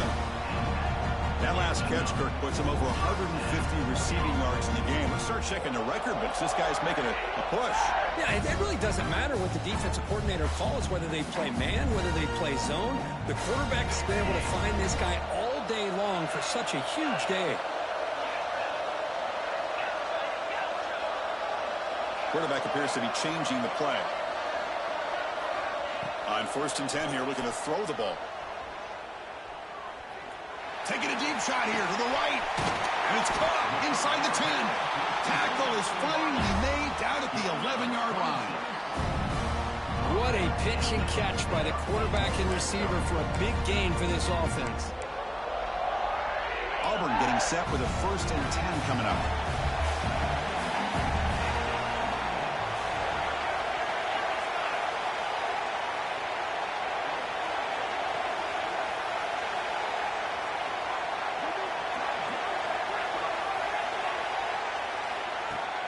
That last catch, Kirk, puts him over 150 receiving yards in the game. Let's start checking the record books. This guy's making a push. Yeah, it really doesn't matter what the defensive coordinator calls, whether they play man, whether they play zone. The quarterback's been able to find this guy all day long for such a huge day. Quarterback appears to be changing the play. On 1st and 10 here, looking to throw the ball. Taking a deep shot here to the right. And it's caught inside the 10. Tackle is finally made down at the 11-yard line. What a pitch and catch by the quarterback and receiver for a big gain for this offense. Auburn getting set with a 1st and 10 coming up.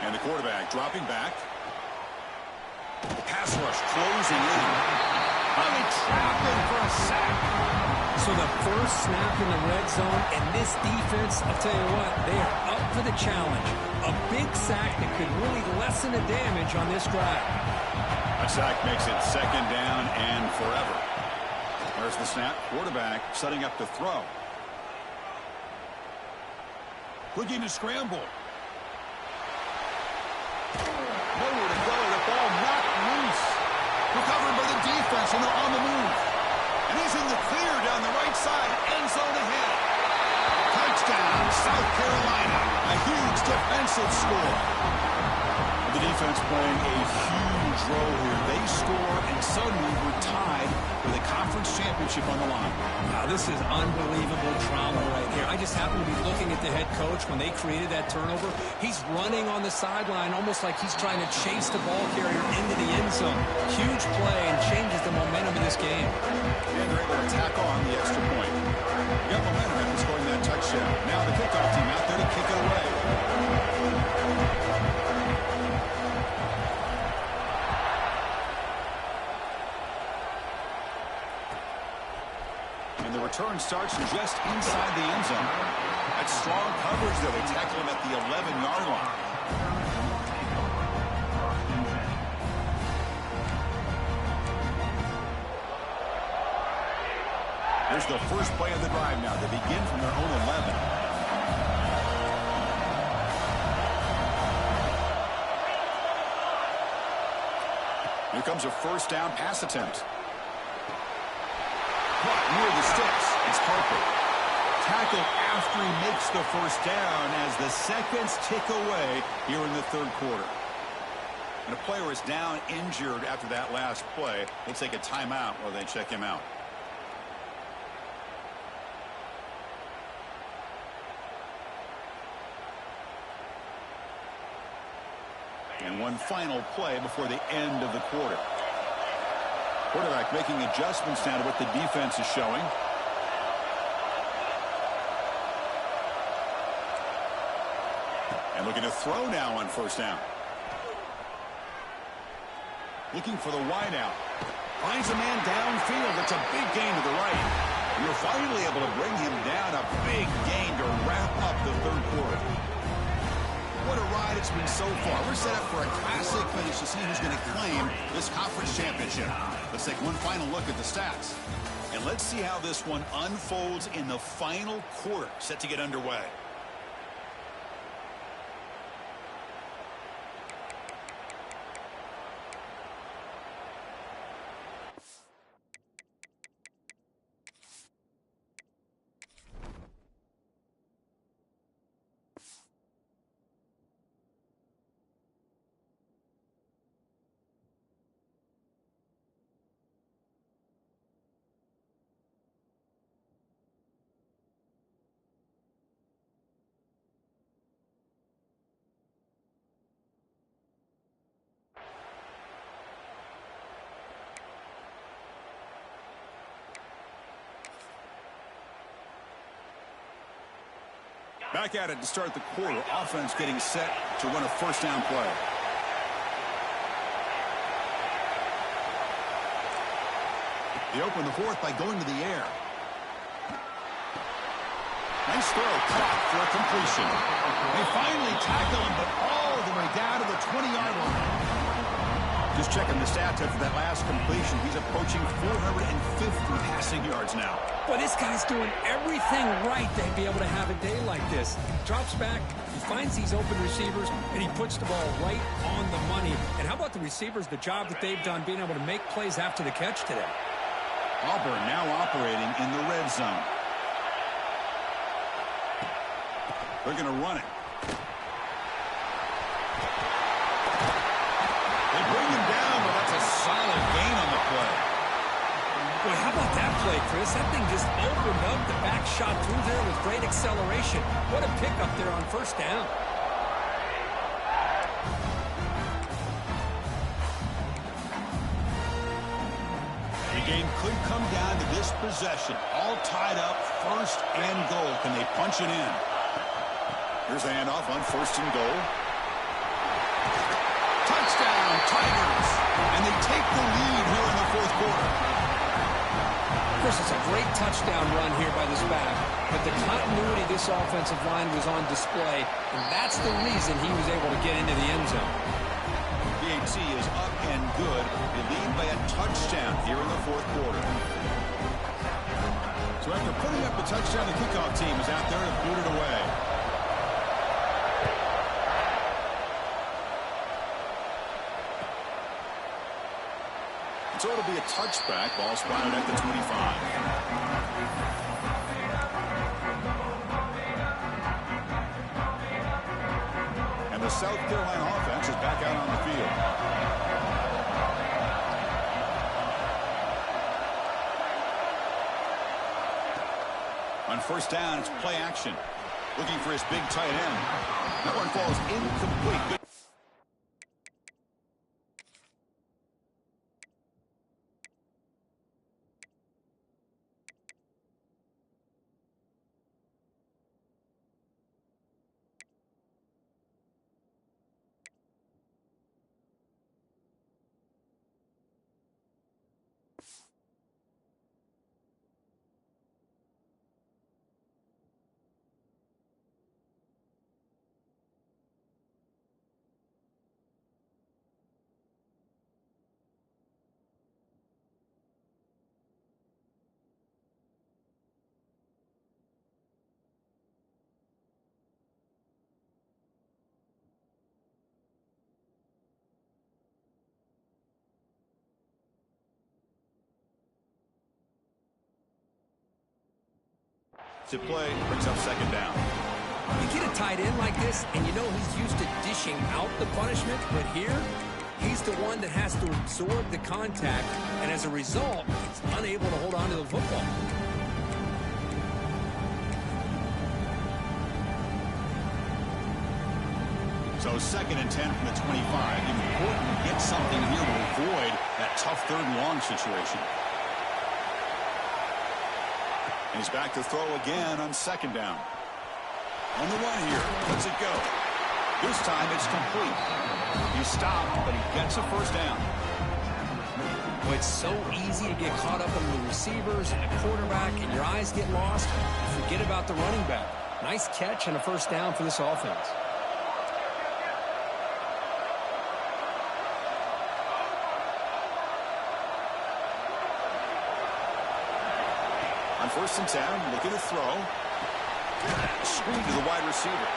And the quarterback dropping back. Pass rush closing in. Finally trapping for a sack. So the first snap in the red zone, and this defense, I'll tell you what, they are up for the challenge. A big sack that could really lessen the damage on this drive. A sack makes it 2nd down and forever. There's the snap. Quarterback setting up to throw. Looking to scramble. Nowhere to go. The ball knocked loose. Recovered by the defense, and they're on the move. And he's in the clear down the right side. End zone ahead. Touchdown, South Carolina. A huge defensive score. The defense playing a huge role here. They score, and suddenly we're tied with a conference championship on the line. Wow, this is unbelievable drama right here. I just happen to be looking at the head coach when they created that turnover. He's running on the sideline almost like he's trying to chase the ball carrier into the end zone. Huge play and changes the momentum of this game. And they're able to tackle on the extra point. You got momentum after scoring that touchdown. Now the kickoff team out there to kick it away. And the return starts just inside the end zone. That's strong coverage, though. They tackle him at the 11-yard line. Here's the first play of the drive now. They begin from their own 11. Here comes a 1st down pass attempt. Caught near the sticks. It's Harper. Tackled after he makes the 1st down as the seconds tick away here in the 3rd quarter. And a player is down injured after that last play. We'll take a timeout while they check him out. And one final play before the end of the quarter. Quarterback making adjustments now to what the defense is showing. And looking to throw now on 1st down. Looking for the wideout. Finds a man downfield. It's a big gain to the right. You're finally able to bring him down. A big gain to wrap up the 3rd quarter. What a ride it's been so far. We're set up for a classic finish to see who's going to claim this conference championship. Let's take one final look at the stats. And let's see how this one unfolds in the final quarter, set to get underway. Back at it to start the quarter. Offense getting set to run a first down play. They open the fourth by going to the air. Nice throw, caught for a completion. They finally tackle him, but all the way down to the 20-yard line. Just checking the stats after that last completion. He's approaching 450 passing yards now. Boy, this guy's doing everything right to be able to have a day like this. Drops back, he finds these open receivers, and he puts the ball right on the money. And how about the receivers, the job that they've done being able to make plays after the catch today? Auburn now operating in the red zone. They're going to run it. They bring him down, but that's a solid gain on the play. Boy, how about that play, Chris? That thing just opened up. The back shot through there with great acceleration. What a pickup there on first down. The game could come down to this possession. All tied up, first and goal. Can they punch it in? Here's the handoff on first and goal. Touchdown, Tigers. And they take the lead here in the fourth quarter. Chris, it's a great touchdown run here by this back. But the continuity of this offensive line was on display. And that's the reason he was able to get into the end zone. BHC is up and good. They lead by a touchdown here in the fourth quarter. So after putting up the touchdown, the kickoff team is out there to boot it away. So it'll be a touchback. Ball spotted at the 25. And the South Carolina offense is back out on the field. On first down, it's play action. Looking for his big tight end. That one falls incomplete. Good. To play, brings up second down. You get a tight end like this, and you know he's used to dishing out the punishment, but here, he's the one that has to absorb the contact, and as a result, he's unable to hold on to the football. So second and 10 from the 25. Important to get something here to avoid that tough third and long situation. And he's back to throw again on second down. On the run here. Let's it go. This time it's complete. He stopped, but he gets a first down. Well, it's so easy to get caught up in the receivers and the quarterback, and your eyes get lost. You forget about the running back. Nice catch and a first down for this offense. On first and 10, looking to throw. Screen to the wide receiver.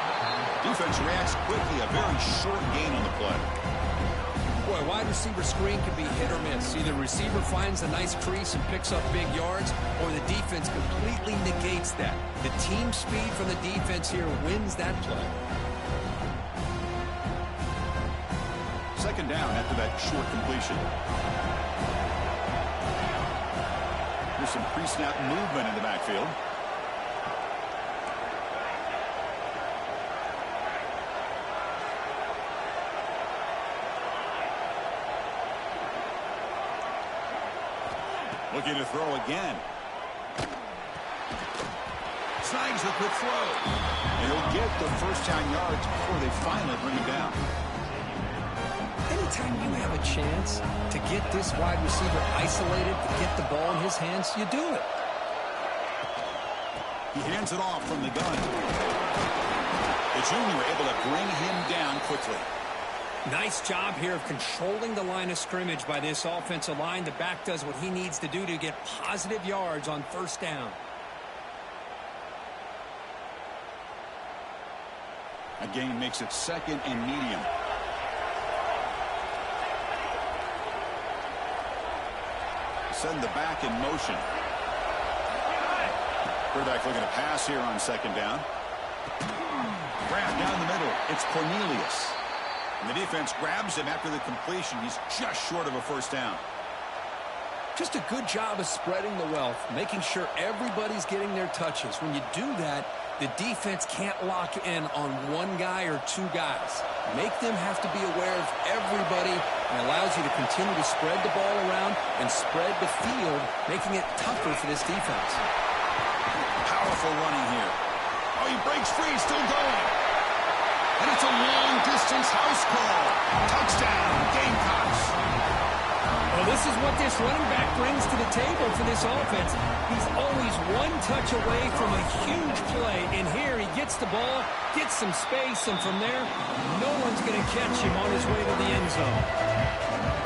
Defense reacts quickly. A very short gain on the play. Boy, wide receiver screen can be hit or miss. Either the receiver finds a nice crease and picks up big yards, or the defense completely negates that. The team speed from the defense here wins that play. Second down after that short completion. There's some pre-snap movement in the backfield. Looking to throw again. Snags the quick throw. And he'll get the first down yards before they finally bring him down. Anytime you have a chance to get this wide receiver isolated, to get the ball in his hands, you do it. He hands it off from the gun. The junior able to bring him down quickly. Nice job here of controlling the line of scrimmage by this offensive line. The back does what he needs to do to get positive yards on first down. Again, makes it second and medium. Send the back in motion. Quarterback looking to pass here on second down. Grab down the middle. It's Cornelius. And the defense grabs him after the completion. He's just short of a first down. Just a good job of spreading the wealth, making sure everybody's getting their touches. When you do that, the defense can't lock in on one guy or two guys. Make them have to be aware of everybody, and allows you to continue to spread the ball around and spread the field, making it tougher for this defense. Powerful running here. Oh, he breaks free, still going. And it's a long-distance house call. Touchdown, Gamecocks. Well, this is what this running back brings to the table for this offense. He's always one touch away from a huge play. And here he gets the ball, gets some space, and from there, no one's going to catch him on his way to the end zone.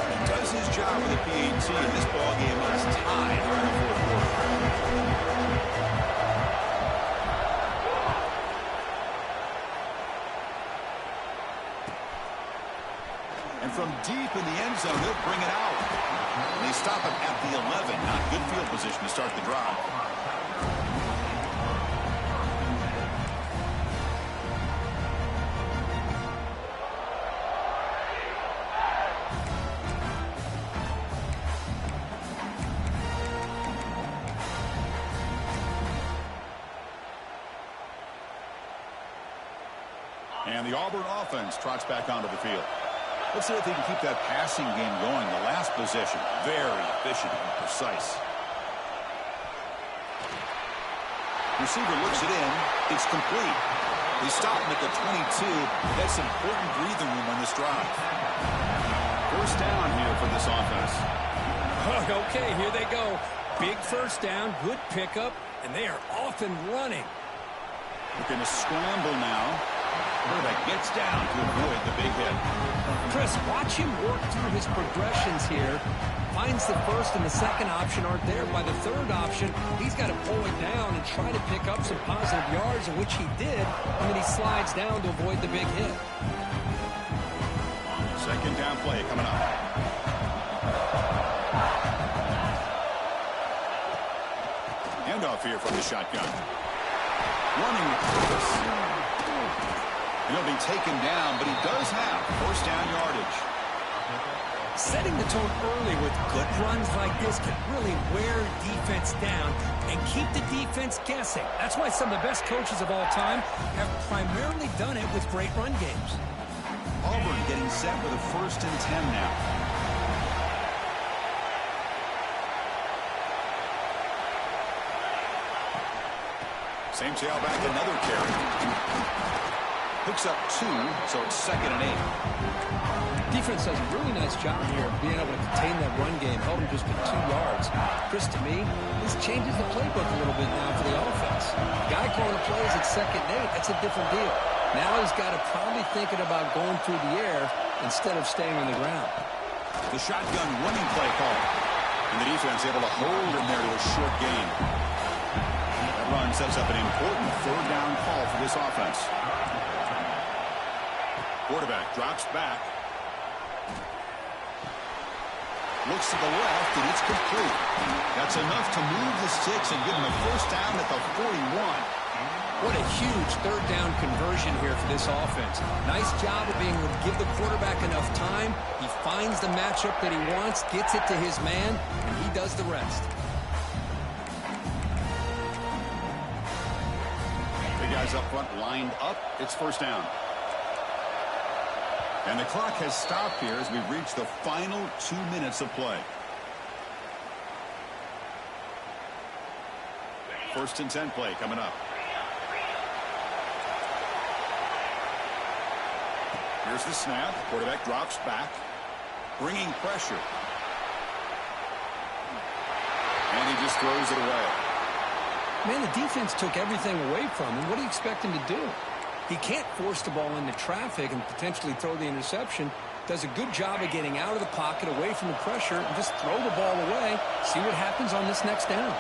He does his job with a PAT, and this ball game is tied here in the fourth quarter. And from deep in the end zone, they'll bring it out. And they stop him at the 11. Not good field position to start the drive. And the Auburn offense trots back onto the field. Let's see if they can keep that passing game going. The last possession, very efficient and precise. Receiver looks it in. It's complete. They stop him at the 22. That's important breathing room on this drive. First down here for this offense. Okay, here they go. Big first down, good pickup, and they are off and running. Looking to scramble now. Quarterback gets down to avoid the big hit. Chris, watch him work through his progressions here. Finds the first and the second option aren't there. By the third option, he's got to pull it down and try to pick up some positive yards, in which he did, and then he slides down to avoid the big hit. Second down play coming up. Handoff here from the shotgun. Running with purpose. He'll be taken down, but he does have first down yardage. Setting the tone early with good runs like this can really wear defense down and keep the defense guessing. That's why some of the best coaches of all time have primarily done it with great run games. Auburn getting set with a 1st and 10 now. Same tailback, another carry. Picks up 2, so it's 2nd and 8. Defense does a really nice job here of being able to contain that run game, held him just to 2 yards. Chris, to me, this changes the playbook a little bit now for the offense. Guy calling the plays at 2nd and 8, that's a different deal. Now he's got to probably thinking about going through the air instead of staying on the ground. The shotgun running play call. And the defense able to hold him there to a short gain. That run sets up an important 3rd down call for this offense. Quarterback drops back. Looks to the left, and it's complete. That's enough to move the sticks and give him a first down at the 41. What a huge 3rd down conversion here for this offense. Nice job of being able to give the quarterback enough time. He finds the matchup that he wants, gets it to his man, and he does the rest. The guys up front lined up. It's first down. And the clock has stopped here as we've reached the final 2 minutes of play. 1st and 10 play coming up. Here's the snap. Quarterback drops back, bringing pressure. And he just throws it away. Man, the defense took everything away from him. What do you expect him to do? He can't force the ball into traffic and potentially throw the interception. Does a good job of getting out of the pocket, away from the pressure, and just throw the ball away. See what happens on this next down.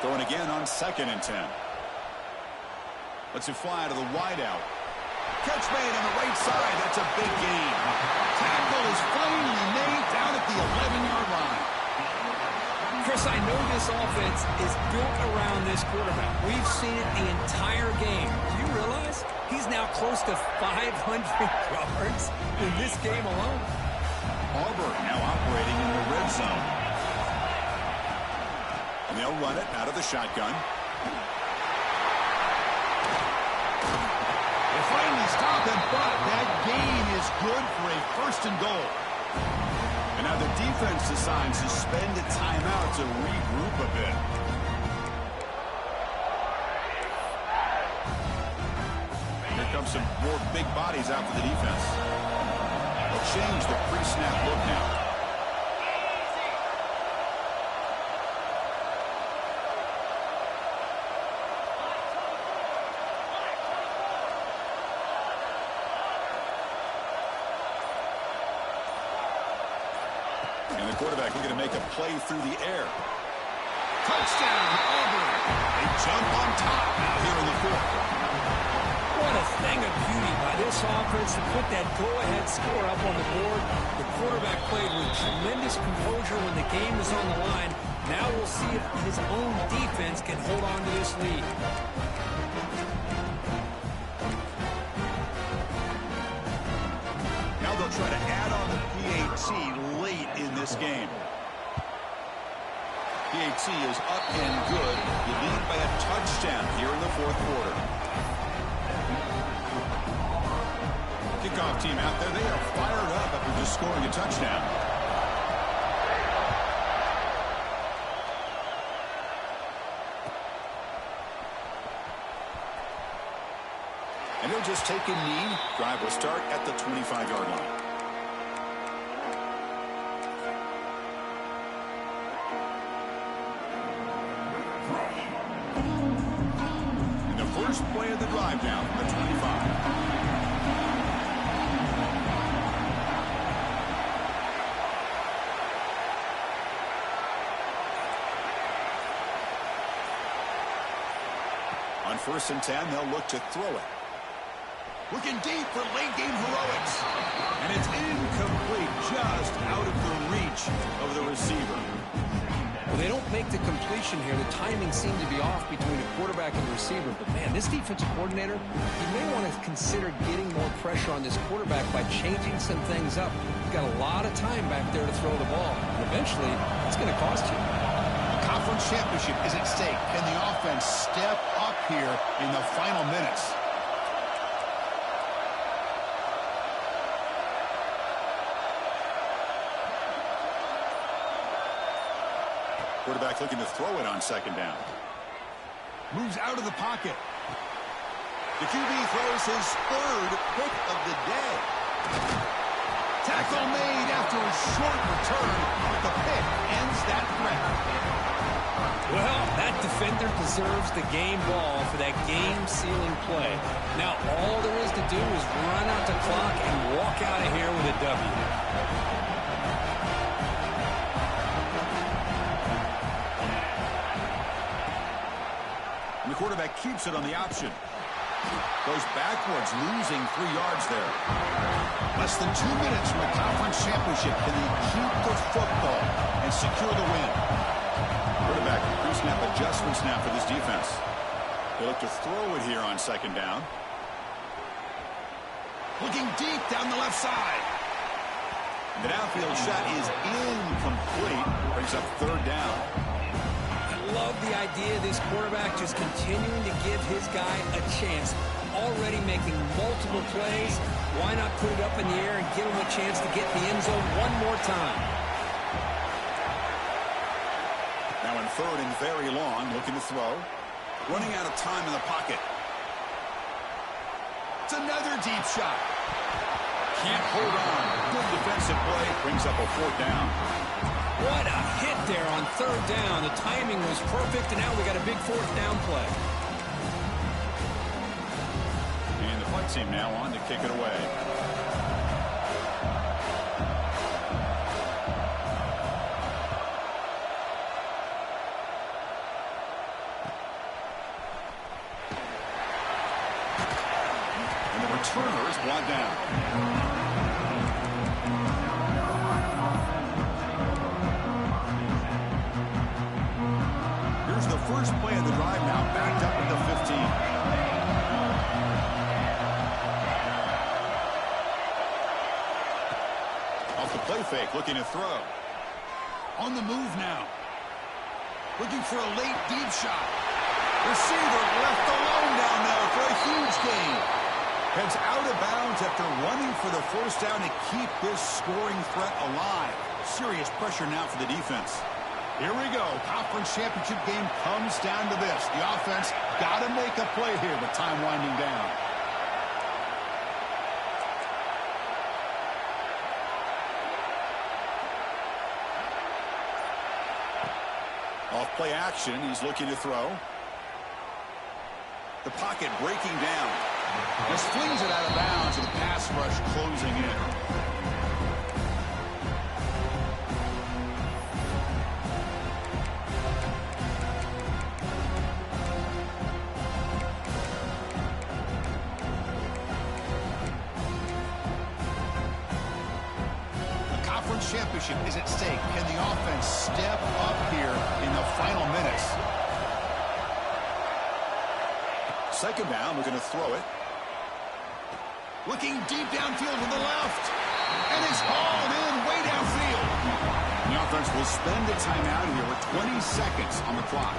Throwing again on 2nd and 10. Lets it fly to the wideout. Catch made on the right side. That's a big gain. Tackle is finally made down at the 11-yard line. Chris, I know this offense is built around this quarterback. We've seen it the entire game. Do you realize he's now close to 500 yards in this game alone? Auburn now operating in the red zone. And they'll run it out of the shotgun. They finally stop him, but that gain is good for a 1st and goal. And now the defense decides to spend a timeout to regroup a bit. Here comes some more big bodies out for the defense. They'll change the pre-snap look now. And the quarterback looking to make a play through the air. Touchdown, Auburn. They jump on top now here in the 4th. What a thing of beauty by this offense to put that go-ahead score up on the board. The quarterback played with tremendous composure when the game was on the line. Now we'll see if his own defense can hold on to this lead. Now they'll try to add on the PAT late in this game. PAT is up and good. You lead by a touchdown here in the 4th quarter. Kickoff team out there, they are fired up after just scoring a touchdown. And they'll just take a knee. Drive will start at the 25-yard line. And the first play of the drive now from the 25. On 1st and 10, they'll look to throw it. Looking deep for late-game heroics. And it's incomplete, just out of the reach of the receiver. Well, they don't make the completion here. The timing seemed to be off between the quarterback and the receiver. But, man, this defensive coordinator, he may want to consider getting more pressure on this quarterback by changing some things up. He's got a lot of time back there to throw the ball. And eventually, it's going to cost you. Conference championship is at stake. Can the offense step up here in the final minutes? Quarterback looking to throw it on 2nd down. Moves out of the pocket. The QB throws his 3rd pick of the day. Tackle made after a short return, but the pick ends that threat. Well, that defender deserves the game ball for that game-sealing play. Now, all there is to do is run out the clock and walk out of here with a W. And the quarterback keeps it on the option. Goes backwards, losing 3 yards there. Less than 2 minutes from a conference championship. Can they keep the football and secure the win? Quarterback pre-snap adjustments now for this defense. They look to throw it here on 2nd down. Looking deep down the left side. The downfield shot is incomplete. Brings up 3rd down. I love the idea of this quarterback just continuing to give his guy a chance. Already making multiple plays. Why not put it up in the air and give him a chance to get the end zone one more time? Now in 3rd and very long, looking to throw. Running out of time in the pocket. It's another deep shot. Can't hold on. Good defensive play. Brings up a 4th down. What a hit there on 3rd down. The timing was perfect, and now we got a big 4th down play. And the punt team now on to kick it away. And the returner is brought down. Here's the first play of the drive now, backed up at the 15. Off the play fake, looking to throw. On the move now. Looking for a late deep shot. Receiver left alone down there for a huge gain. Heads out of bounds after running for the 1st down to keep this scoring threat alive. Serious pressure now for the defense. Here we go. Conference championship game comes down to this. The offense got to make a play here, but time winding down. Off play action, he's looking to throw. The pocket breaking down. Just flings it out of bounds with the pass rush closing in. The conference championship is at stake. Can the offense step up here in the final minutes? 2nd down, we're going to throw it. Looking deep downfield to the left. And it's hauled in way downfield. The offense will spend a timeout here with 20 seconds on the clock.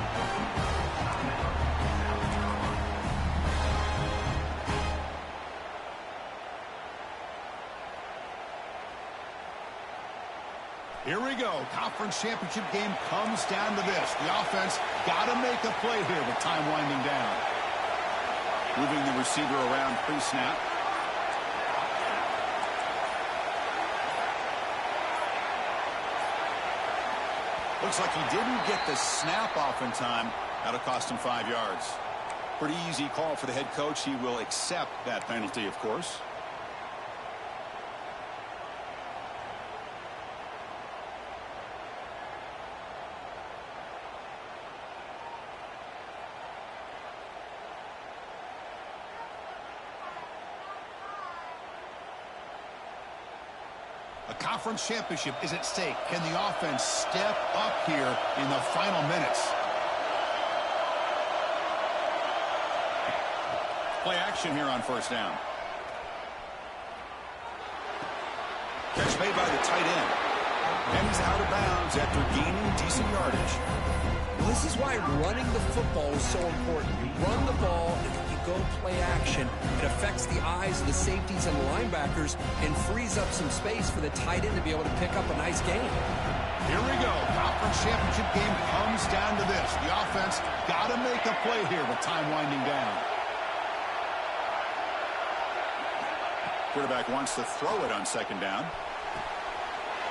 Here we go. Conference championship game comes down to this. The offense got to make a play here with time winding down. Moving the receiver around pre-snap. Looks like he didn't get the snap off in time. That'll cost him 5 yards. Pretty easy call for the head coach. He will accept that penalty, of course. A conference championship is at stake. Can the offense step up here in the final minutes? Play action here on 1st down. Catch made by the tight end. And he's out of bounds after gaining decent yardage. Well, this is why running the football is so important. You run the ball, and if you go play action, it affects the eyes of the safeties and the linebackers and frees up some space for the tight end to be able to pick up a nice gain. Here we go. Conference championship game comes down to this. The offense got to make a play here with time winding down. Quarterback wants to throw it on 2nd down.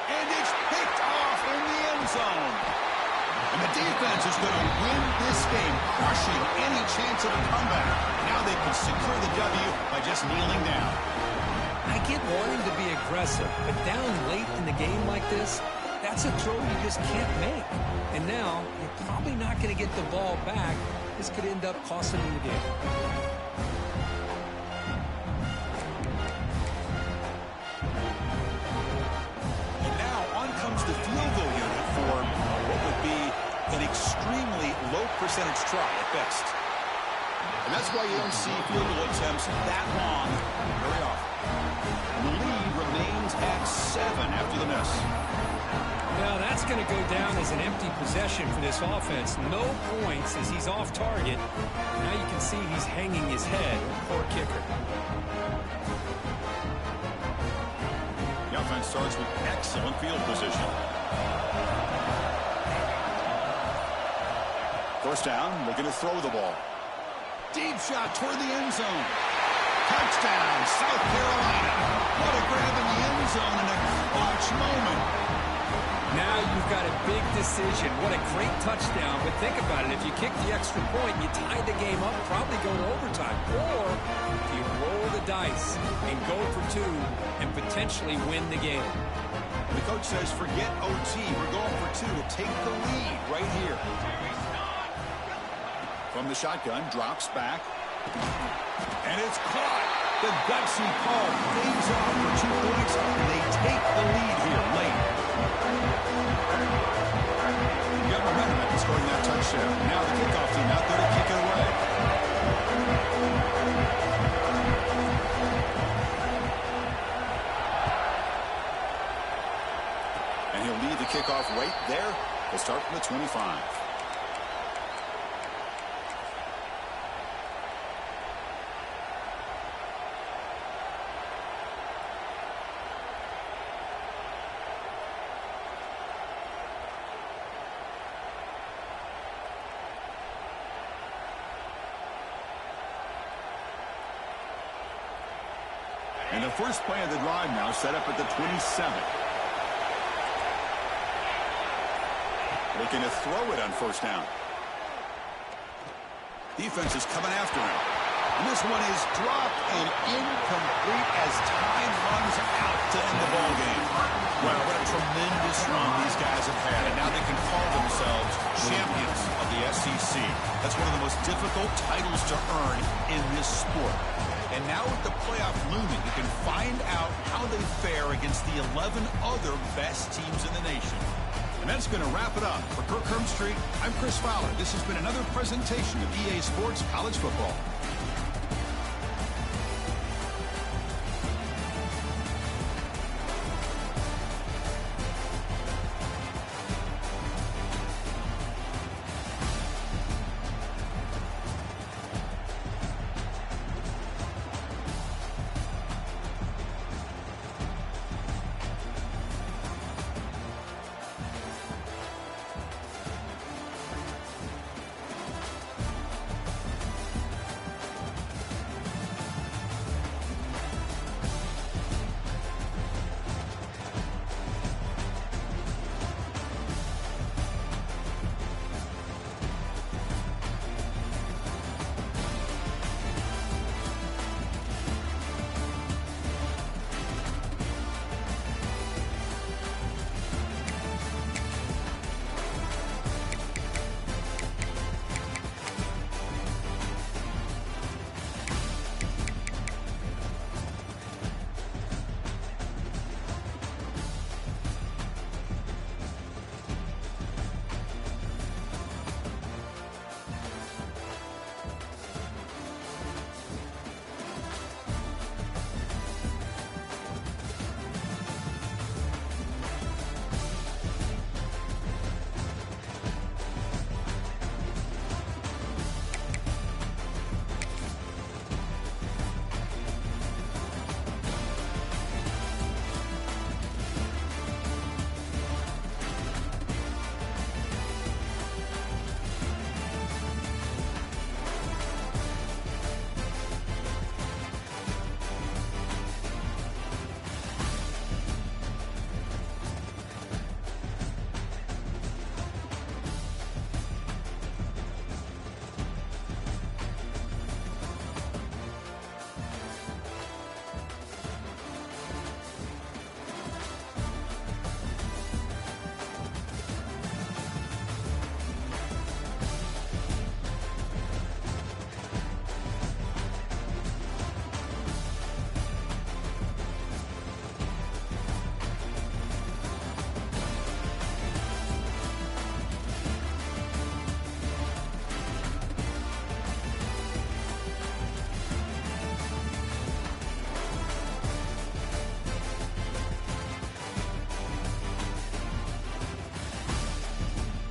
And it's picked off in the end zone. And the defense is going to win this game, crushing any chance of a comeback. Now they can secure the W by just kneeling down. I get wanting to be aggressive, but down late in the game like this, that's a throw you just can't make. And now, you're probably not going to get the ball back. This could end up costing them the game. And now, on comes the field goal unit for what would be an extremely low percentage try at best. And that's why you don't see field goal attempts that long very often. And the lead remains at 7 after the miss. Well, that's going to go down as an empty possession for this offense. No points as he's off target. Now you can see he's hanging his head. Poor kicker. The offense starts with excellent field position. First down, looking to throw the ball. Deep shot toward the end zone. Touchdown, South Carolina. What a grab in the end zone in a clutch moment. Now you've got a big decision. What a great touchdown. But think about it. If you kick the extra point, you tie the game up, probably go to overtime. Or do you roll the dice and go for two and potentially win the game? The coach says, forget OT. We're going for two to take the lead right here. From the shotgun, drops back. And it's caught. The gutsy call pays off for 2 points, and they take the lead here late. You got momentum after scoring that touchdown. Now the kickoff team out there to kick it away. And he'll lead the kickoff right there. They'll start from the 25. And the first play of the drive now set up at the 27. Looking to throw it on first down. Defense is coming after him. And this one is dropped and incomplete as time runs out to end the ball game. Well, what a tremendous run these guys have had. And now they can call themselves champions of the SEC. That's one of the most difficult titles to earn in this sport. And now with the playoff looming, you can find out how they fare against the 11 other best teams in the nation. And that's going to wrap it up. For Kirk Herbstreit, I'm Chris Fowler. This has been another presentation of EA Sports College Football.